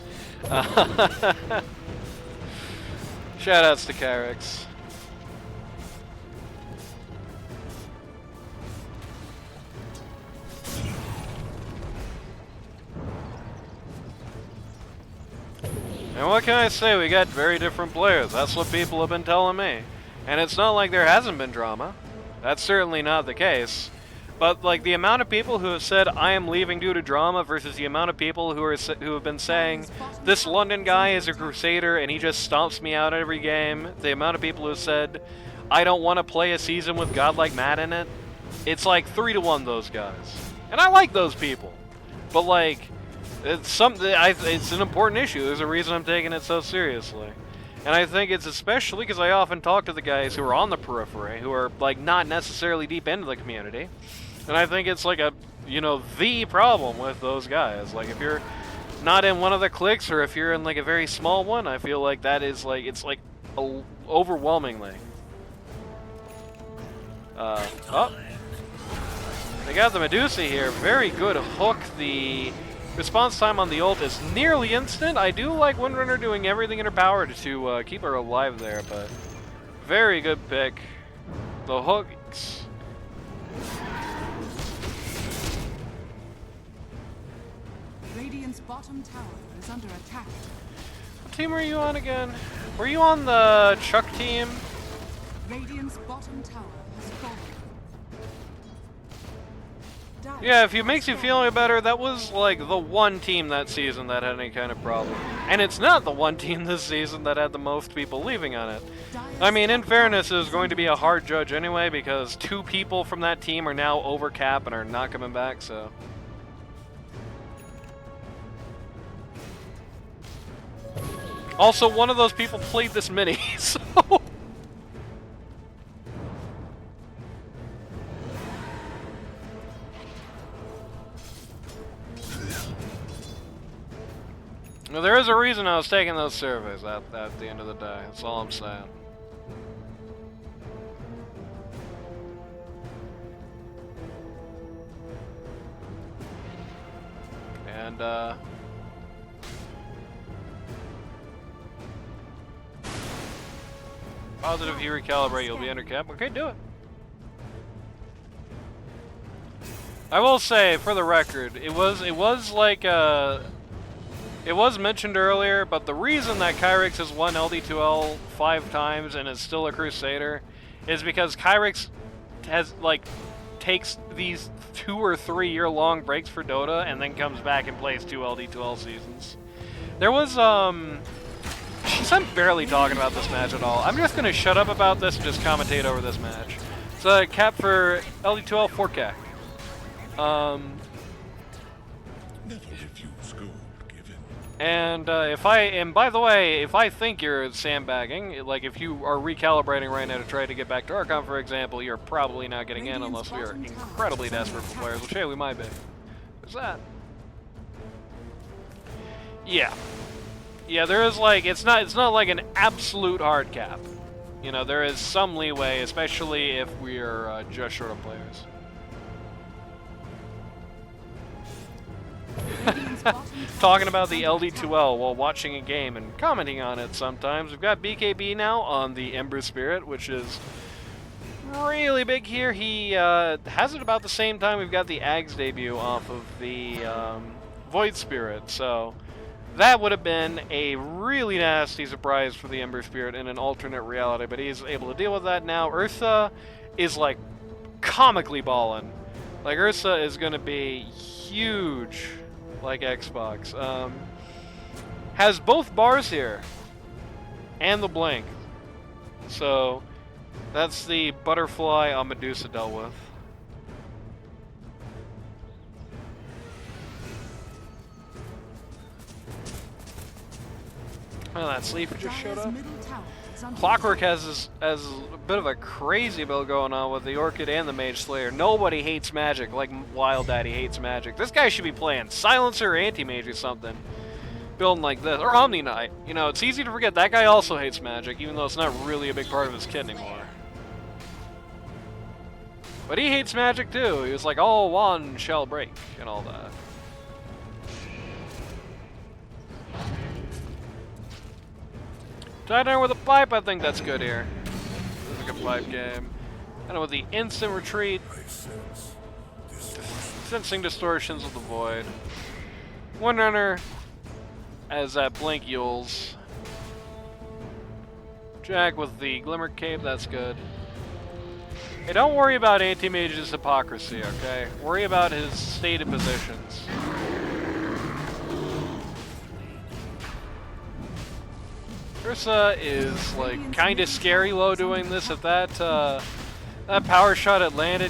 Shoutouts to Kyrix. And what can I say? We got very different players. That's what people have been telling me. And it's not like there hasn't been drama. That's certainly not the case. But like the amount of people who have said I am leaving due to drama versus the amount of people who have been saying this London guy is a Crusader and he just stomps me out every game. The amount of people who have said I don't want to play a season with Godlike Matt in it. It's like 3 to 1 those guys. And I like those people. But like it's an important issue. There's a reason I'm taking it so seriously. And I think it's especially because I often talk to the guys who are on the periphery, who are like not necessarily deep into the community. And I think it's like the problem with those guys. Like if you're not in one of the cliques or if you're in like a very small one, I feel like that is like, it's like overwhelmingly. Oh. They got the Medusa here. Very good hook. The response time on the ult is nearly instant. I do like Windrunner doing everything in her power to keep her alive there, but very good pick. The hooks. Radiant's bottom tower is under attack. What team were you on again? Were you on the Chuck team? Radiant's bottom tower has fallen. Dire Yeah, if it makes you feel any better, that was like the one team that season that had any kind of problem. And it's not the one team this season that had the most people leaving on it. I mean, in fairness, it was going to be a hard judge anyway because 2 people from that team are now over cap and are not coming back, so. Also, one of those people played this mini, so. Well, there is a reason I was taking those surveys at the end of the day. That's all I'm saying. And, positive, if you recalibrate, you'll be under cap. Okay, do it. I will say, for the record, it was like, it was mentioned earlier, but the reason that Kyrix has won LD2L 5 times and is still a Crusader is because Kyrix has, like, takes these 2 or 3 year long breaks for Dota and then comes back and plays 2 LD2L seasons. There was, Jeez, I'm barely talking about this match at all. I'm just gonna shut up about this and just commentate over this match. It's a cap for LD2L 4K. Never refuse gold given. And by the way, if I think you're sandbagging, like if you are recalibrating right now to try to get back to Archon, for example, you're probably not getting in unless we are incredibly desperate for players, which, hey, we might be. What's that? Yeah. Yeah, there is, like, it's not like an absolute hard cap. You know, there is some leeway, especially if we are just short of players. Talking about the LD2L while watching a game and commenting on it sometimes. We've got BKB now on the Ember Spirit, which is really big here. He has it about the same time we've got the AcE debut off of the Void Spirit, so that would have been a really nasty surprise for the Ember Spirit in an alternate reality, but he's able to deal with that now. Ursa is, like, comically ballin'. Like, Ursa is going to be huge, like Xbox. Has both bars here, and the blink. So, that's the butterfly on Medusa dealt with. Oh, that Sleeper just showed up. Clockwork has a bit of a crazy build going on with the Orchid and the Mage Slayer. Nobody hates magic like Wild Daddy hates magic. This guy should be playing Silencer or Anti-Mage or something. Building like this. Or Omni Knight. You know, it's easy to forget that guy also hates magic, even though it's not really a big part of his kit anymore. But he hates magic too. He was like, all wand shall break, and all that. Titan with a pipe, I think that's good here. This is a good pipe game. And with the instant retreat, I sense distortion. sensing distortions of the void. One runner as that blink Yules. Jack with the glimmer cape, that's good. Hey, don't worry about Anti-Mage's hypocrisy, okay? Worry about his stated positions. Ursa is, like, kinda scary low doing this. If that power shot had landed,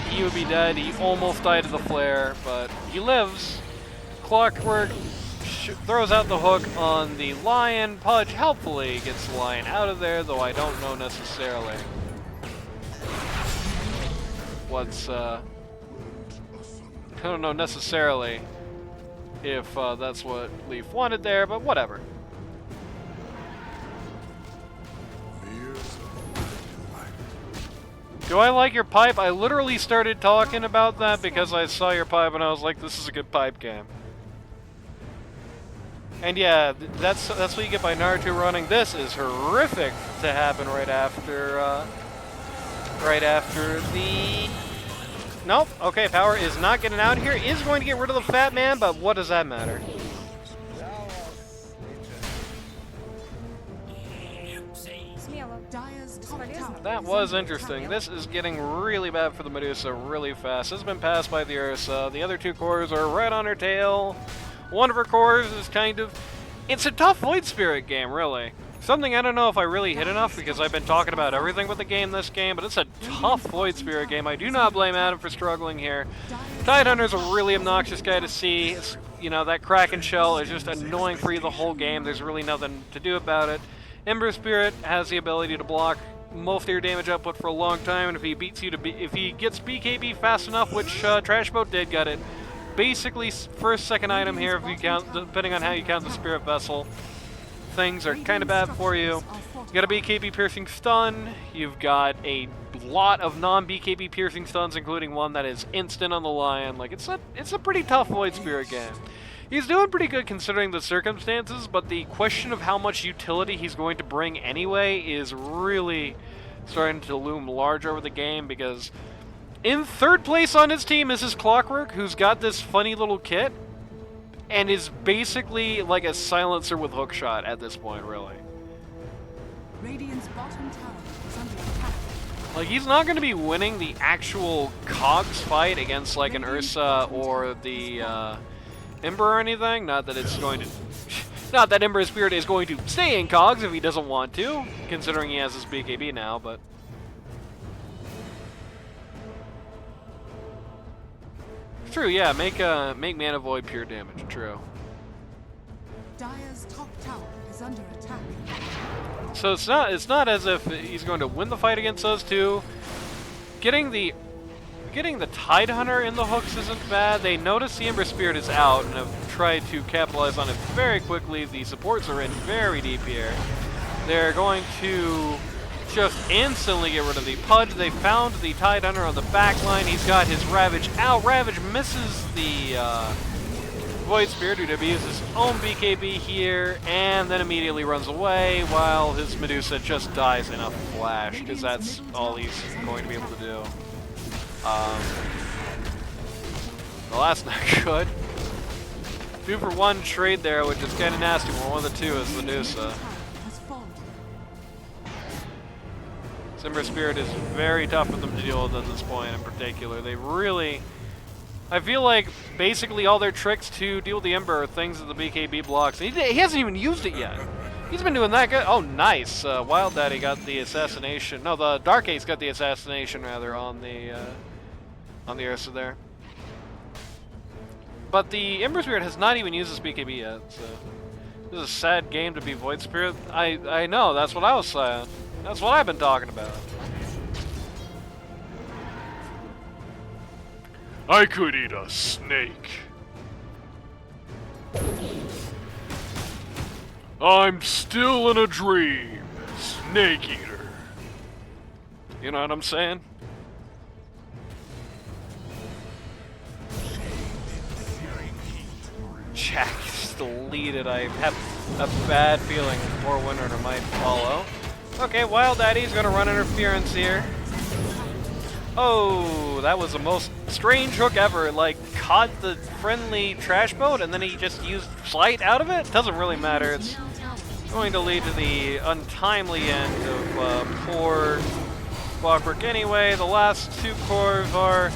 he would be dead. He almost died to the flare, but he lives. Clockwork throws out the hook on the Lion. Pudge helpfully gets the Lion out of there, though I don't know necessarily what's, I don't know necessarily if that's what Leaf wanted there, but whatever. Do I like your pipe? I literally started talking about that because I saw your pipe and I was like, this is a good pipe game. And yeah, that's what you get by Naruto running. This is horrific to happen right after the Nope. Okay, power is not getting out here. Is going to get rid of the fat man, but what does that matter? Смело. Dire's top Бесполезно. tower That is was under interesting. attack. This is getting really bad for the Medusa really fast. This has been passed by the Ursa. The other two cores are right on her tail. One of her cores is kind of... It's a tough Void Spirit game, really. Something I don't know if I really hit enough because I've been talking about everything with the game this game, but it's a tough Void Spirit game. I do not blame Adam for struggling here. Tidehunter's a really obnoxious guy to see. It's, you know, that Kraken shell is just annoying for you the whole game. There's really nothing to do about it. Ember Spirit has the ability to block most of your damage output for a long time, and if he beats you to if he gets BKB fast enough, which Trash Boat did, got it. Basically, first, second item here, if you count, depending on how you count the Spirit Vessel, things are kind of bad for you. You got a BKB piercing stun. You've got a lot of non-BKB piercing stuns, including one that is instant on the Lion. Like it's a pretty tough Void Spirit game. He's doing pretty good considering the circumstances, but the question of how much utility he's going to bring anyway is really starting to loom large over the game, because in third place on his team is his Clockwork, who's got this funny little kit and is basically like a silencer with hookshot at this point, really. Radiant's bottom tower is under attack. Like, he's not going to be winning the actual Cogs fight against like an Ursa or the Ember or anything. Not that it's going to... Not that Ember Spirit is going to stay in Cogs if he doesn't want to, considering he has his BKB now, but... True, yeah, make Mana Void pure damage, true. Dire's top tower is under attack. So it's not as if he's going to win the fight against those two. Getting the Tidehunter in the hooks isn't bad. They notice the Ember Spirit is out and have tried to capitalize on it very quickly. The supports are in very deep here. They're going to just instantly get rid of the Pudge. They found the Tidehunter on the back line. He's got his Ravage out. Ravage misses the Void Spirit, who uses his own BKB here, and then immediately runs away while his Medusa just dies in a flash, because that's all he's going to be able to do. Well, that's not good. 2-for-1 trade there, which is kind of nasty when one of the two is Medusa. Has fallen. Ember Spirit is very tough for them to deal with at this point in particular. They really... I feel like basically all their tricks to deal with the Ember are things that the BKB blocks. He hasn't even used it yet. He's been doing that good. Oh, nice. Wild Daddy got the assassination. No, the DaRk AcE got the assassination, rather, on the Ursa there. But the Ember Spirit has not even used his BKB yet, so... This is a sad game to be Void Spirit. I know, that's what I was saying. That's what I've been talking about. I could eat a snake. I'm still in a dream. Snake eater. You know what I'm saying? Jack just deleted. I have a bad feeling more winner might follow. Okay, Wild Daddy's gonna run interference here. Oh, that was the most strange hook ever. Like, caught the friendly Trash Boat and then he just used Flight out of it? Doesn't really matter. It's going to lead to the untimely end of poor Clockwork anyway. The last two cores are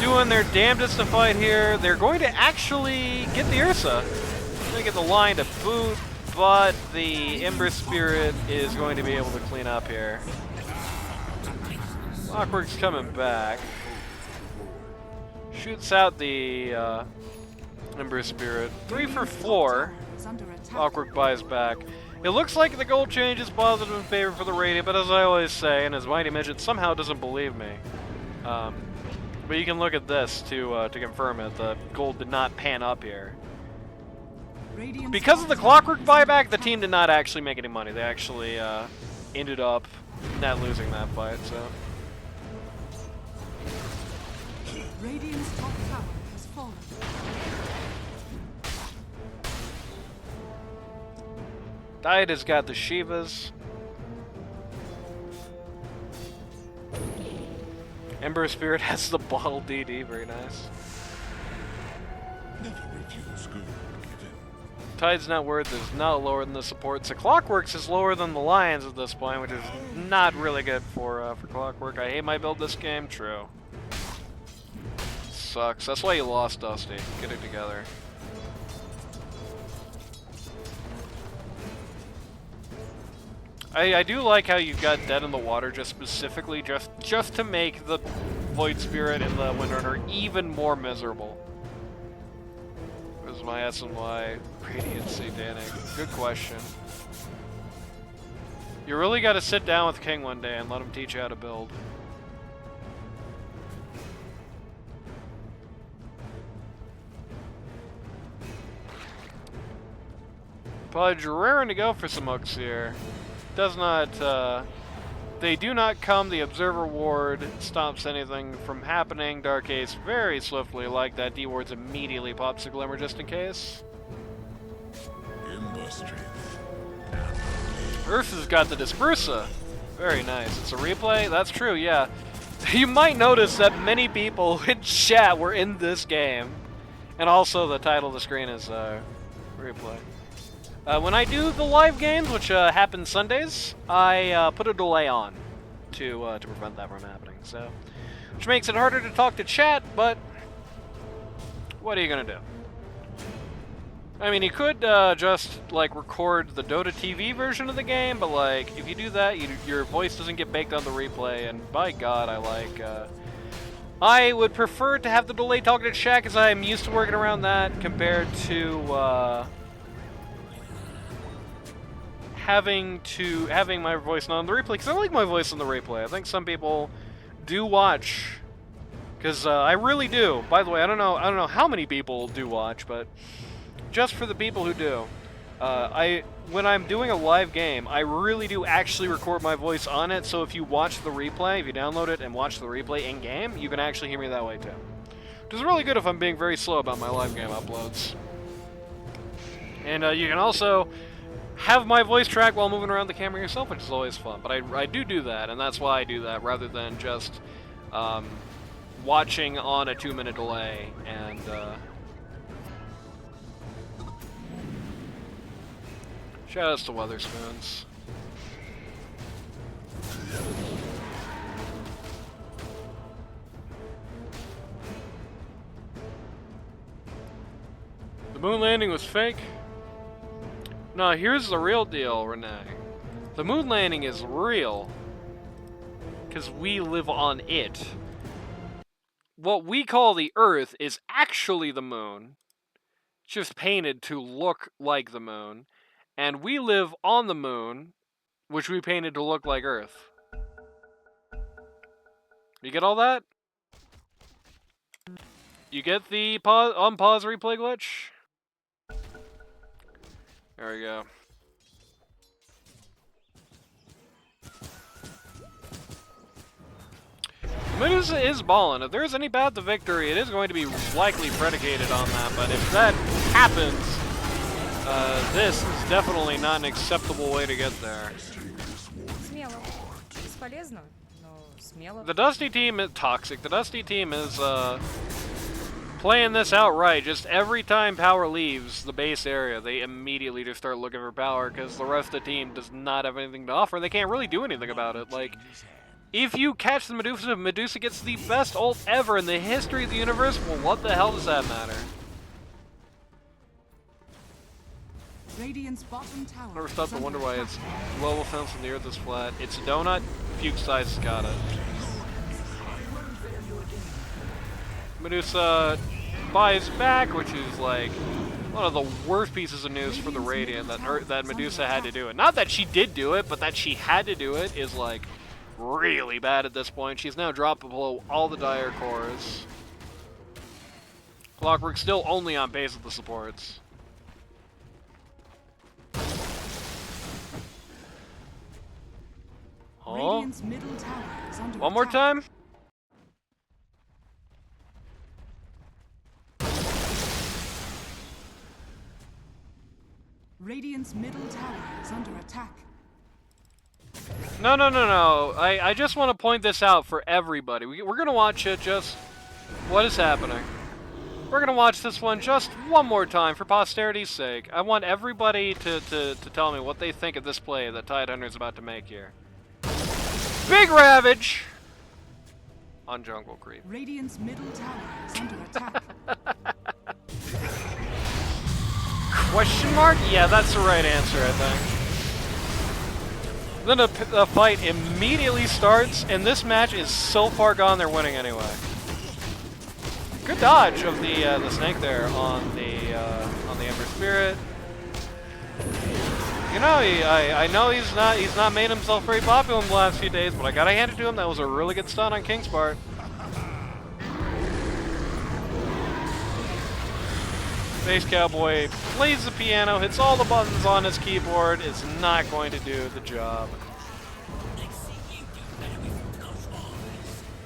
doing their damnedest to fight here. They're going to actually get the Ursa. They're going to get the line to boot, but the Ember Spirit is going to be able to clean up here. Clockwork's coming back. Shoots out the Ember Spirit. 3 for 4. Is under attack. Clockwork buys back. It looks like the gold change is positive in favor for the Radiant, but as I always say, and as Mighty Midget somehow doesn't believe me, but you can look at this to confirm it. The gold did not pan up here. Radiant's Because of the top Clockwork tower is under buyback, the attack. team did not actually make any money. They actually ended up not losing that fight, so... Radiant's top tower has fallen. Diet has got the Shivas. Ember Spirit has the bottle DD, very nice. Never refuse gold given. Tide's Not Worth is not lower than the supports. So Clockworks is lower than the Lions at this point, which is not really good for Clockwork. I hate my build this game, true. Sucks. That's why you lost, Dusty. Get it together. I do like how you've got Dead in the Water just specifically just to make the Void Spirit and the Windrunner even more miserable. Where's my SNY Radiant Satanic? Good question. You really got to sit down with King one day and let him teach you how to build. Pudge raring to go for some hooks here. Does not, they do not come. The Observer Ward stops anything from happening. DaRk AcE very swiftly, like that. D-Wards immediately pops a Glimmer just in case. Ember strength. Ursa's got the Dispersa. Very nice. It's a replay? That's true, yeah. You might notice that many people in chat were in this game. And also the title of the screen is replay. When I do the live games, which happen Sundays, I put a delay on to prevent that from happening. So, which makes it harder to talk to chat, but what are you gonna do? I mean, you could just like record the Dota TV version of the game, but like if you do that, your voice doesn't get baked on the replay. And by God, I would prefer to have the delay talking to chat because I'm used to working around that compared to having my voice not on the replay, because I like my voice on the replay. I think some people do watch, because I really do. By the way, I don't know how many people do watch, but just for the people who do, when I'm doing a live game, I really do actually record my voice on it. So if you watch the replay, if you download it and watch the replay in game, you can actually hear me that way too. Which is really good if I'm being very slow about my live game uploads. And you can also have my voice track while moving around the camera yourself, which is always fun. But I do that, and that's why I do that, rather than just watching on a 2-minute delay. And shoutouts to Weatherspoons. The moon landing was fake. No, here's the real deal, Renee. The moon landing is real, because we live on it. What we call the Earth is actually the moon, just painted to look like the moon. And we live on the moon, which we painted to look like Earth. You get all that? You get the unpause replay glitch? There we go. Medusa is ballin'. If there's any path to victory, it is going to be likely predicated on that. But if that happens, this is definitely not an acceptable way to get there. Смело. Бесполезно, но смело. The Dusty team is toxic. The Dusty team is playing this out right. Just every time power leaves the base area, they immediately just start looking for power because the rest of the team does not have anything to offer. They can't really do anything about it. Like, if you catch the Medusa, Medusa gets the best ult ever in the history of the universe. Well, what the hell does that matter? Radiant's bottom tower. Never stopped to is wonder under why attack. it's global fence and the Earth is flat. It's a donut. Fugue size has got it. Medusa buys back, which is like one of the worst pieces of news for the Radiant that Medusa had to do it. Not that she did do it, but that she had to do it is like really bad at this point. She's now dropped below all the dire cores. Clockwork still only on base with the supports. Huh? Radiant's middle tower is under One more attack. time? Radiant's middle tower is under attack. No, no, no, no. I just want to point this out for everybody. We're going to watch it just... What is happening? We're going to watch this one just one more time for posterity's sake. I want everybody to tell me what they think of this play that Tidehunter's about to make here. Big Ravage on Jungle Creep. Radiant's middle tower is under attack. Question mark? Yeah, that's the right answer, I think. Then the fight immediately starts, and this match is so far gone they're winning anyway. Good dodge of the snake there on the Ember Spirit. You know, I know he's not made himself very popular in the last few days, but I gotta hand it to him. That was a really good stun on King's part. Space Cowboy plays the piano, hits all the buttons on his keyboard, is not going to do the job.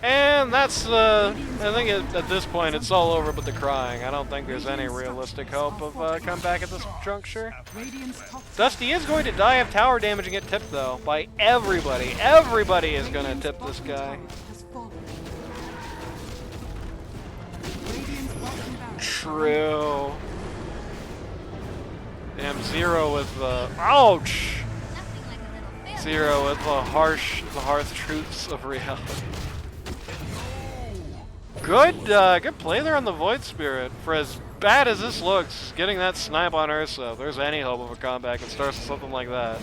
And that's, I think at this point it's all over but the crying. I don't think there's any realistic hope of comeback at this juncture. Dusty is going to die of tower damage and get tipped though, by everybody. Everybody is going to tip this guy. True. Damn, Zero with the... Ouch! Zero with the harsh truths of reality. Good, good play there on the Void Spirit. For as bad as this looks, getting that snipe on Ursa, if there's any hope of a comeback, it starts with something like that.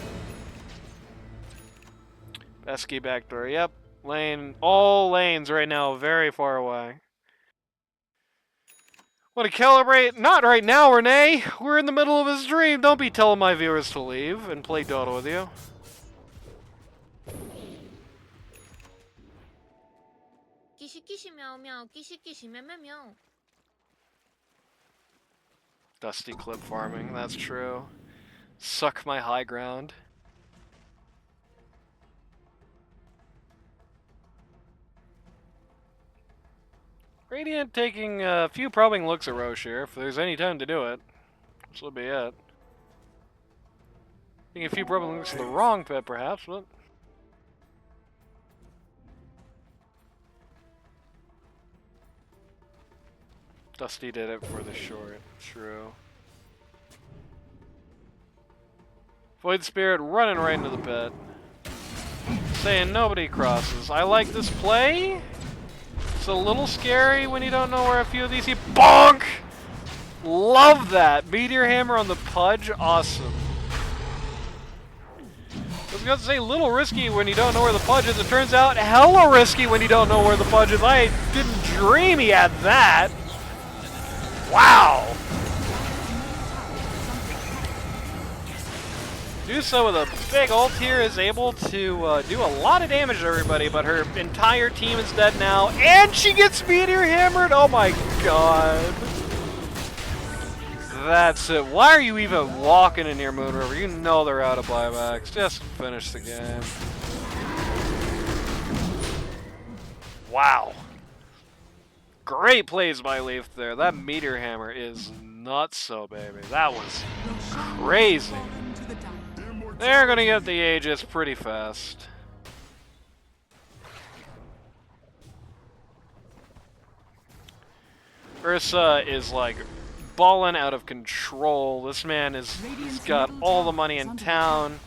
Pesky backdoor, yep. Lane, all lanes right now very far away. Want to calibrate? Not right now, Renee! We're in the middle of his dream. Don't be telling my viewers to leave and play Dota with you. Kishy kishy meow meow, kishy kishy meow meow meow. Dusty clip farming, that's true. Suck my high ground. Radiant taking a few probing looks at Roche here, if there's any time to do it. This will be it. Taking a few probing looks at the wrong pit, perhaps, but... Dusty did it for the short, true. Void Spirit running right into the pit. Saying nobody crosses. I like this play. It's a little scary when you don't know where a few of these... Bonk! Love that! Meteor Hammer on the Pudge, awesome. I was going to say, little risky when you don't know where the Pudge is. It turns out hella risky when you don't know where the Pudge is. I didn't dream he had that. Wow! Do so with a big ult here is able to do a lot of damage to everybody, but her entire team is dead now, and she gets Meteor Hammered! Oh my god! That's it. Why are you even walking in here, Moon River? You know they're out of buybacks. Just finish the game. Wow. Great plays by Leaf there. That Meteor Hammer is nuts-so, baby. That was crazy. They're gonna get the Aegis pretty fast. Ursa is like balling out of control. This man he's got all the money in town.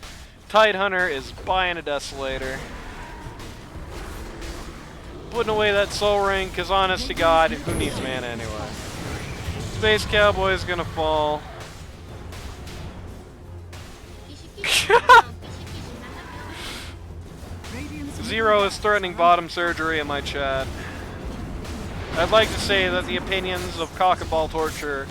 Tidehunter is buying a Desolator. Putting away that Soul Ring, because honest to God, who needs mana anyway? Space Cowboy is gonna fall. Zero is threatening bottom surgery in my chat. I'd like to say that the opinions of cock and ball torture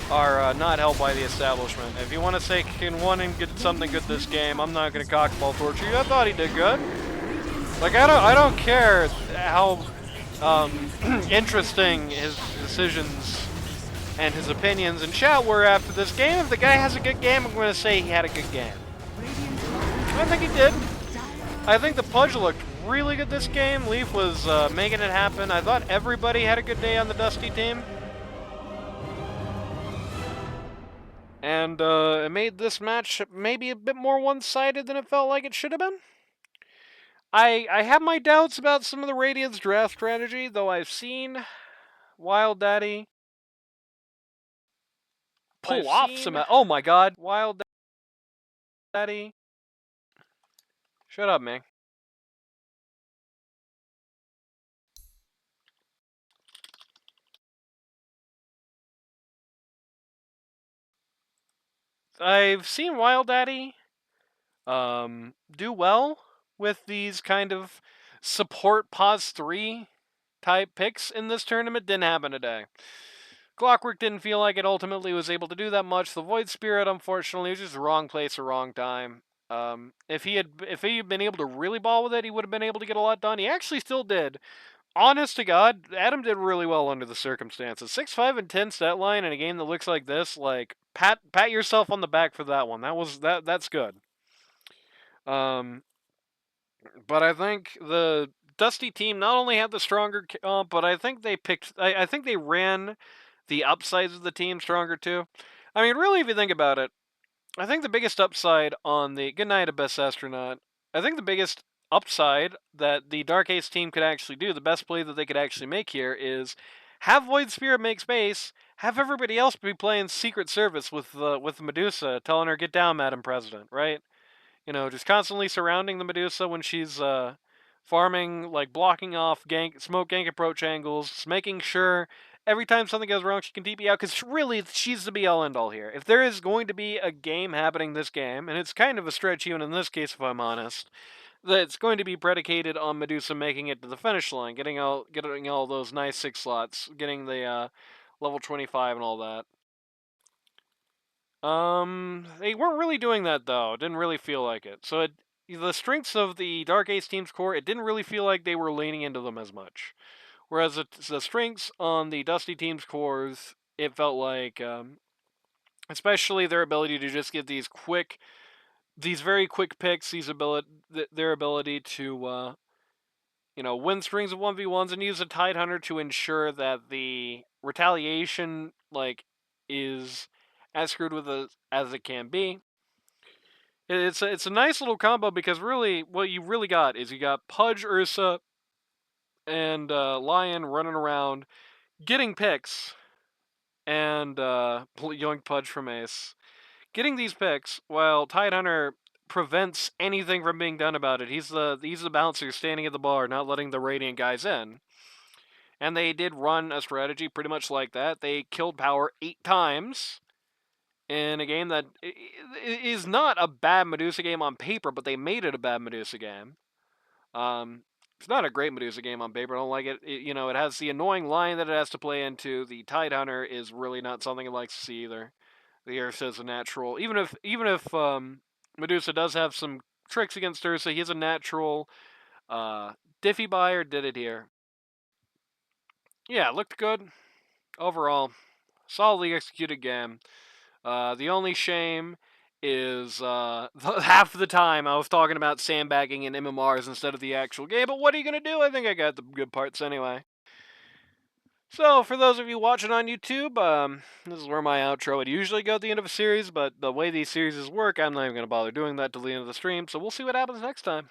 are not held by the establishment. If you want to say can one and get something good this game, I'm not gonna cock and ball torture you. I thought he did good. Like I don't care how interesting his decisions and his opinions in chat were after this game. If the guy has a good game, I'm going to say he had a good game. I think he did. I think the Pudge looked really good this game. Leaf was making it happen. I thought everybody had a good day on the Dusty team. And it made this match maybe a bit more one-sided than it felt like it should have been. I have my doubts about some of the Radiant's draft strategy, though I've seen Wild Daddy pull off some. Oh my God, Wild Daddy! Shut up, man. I've seen Wild Daddy do well with these kind of support pause 3 type picks in this tournament. Didn't happen today. Clockwork didn't feel like it ultimately was able to do that much. The Void Spirit, unfortunately, was just the wrong place or wrong time. If he had been able to really ball with it, he would have been able to get a lot done. He actually still did. Honest to God, Adam did really well under the circumstances. 6, 5, and 10 stat line in a game that looks like this, like pat yourself on the back for that one. That's good. But I think the Dusty team not only had the stronger comp, but I think they picked. I think they ran the upsides of the team stronger too. I mean, really, if you think about it, I think the biggest upside on the Good Night, Abyss Astronaut. I think the biggest upside that the Dark Ace team could actually do, the best play that they could actually make here, is have Void Spirit make space, have everybody else be playing Secret Service with Medusa, telling her, "Get down, Madam President," right? You know, just constantly surrounding the Medusa when she's farming, like blocking off smoke gank approach angles, making sure every time something goes wrong she can TP out, because really she's the be-all end-all here. If there is going to be a game happening this game, and it's kind of a stretch even in this case if I'm honest, that it's going to be predicated on Medusa making it to the finish line, getting all those nice 6 slots, getting the level 25 and all that. They weren't really doing that though. It didn't really feel like it. So the strengths of the Dark Ace team's core, it didn't really feel like they were leaning into them as much. Whereas the strengths on the Dusty team's cores, it felt like, especially their ability to just get these very quick picks, their ability to, win strings of 1v1s and use a Tidehunter to ensure that the retaliation, is as screwed with as it can be. It's a nice little combo because really what you really got is you got Pudge, Ursa, and Lion running around getting picks, and Yoink Pudge from AcE getting these picks while Tidehunter prevents anything from being done about it. He's the bouncer standing at the bar, not letting the Radiant guys in. And they did run a strategy pretty much like that. They killed power 8 times in a game that is not a bad Medusa game on paper, but they made it a bad Medusa game. It's not a great Medusa game on paper. I don't like it. It has the annoying line that it has to play into. The Tidehunter is really not something it likes to see either. The Ursa is a natural. Even if Medusa does have some tricks against Ursa, he's a natural. Diffie buyer did it here. Yeah, it looked good. Overall, solidly executed game. The only shame is half the time I was talking about sandbagging and MMRs instead of the actual game, but what are you going to do? I think I got the good parts anyway. So, for those of you watching on YouTube, this is where my outro would usually go at the end of a series, but the way these series work, I'm not even going to bother doing that till the end of the stream, so we'll see what happens next time.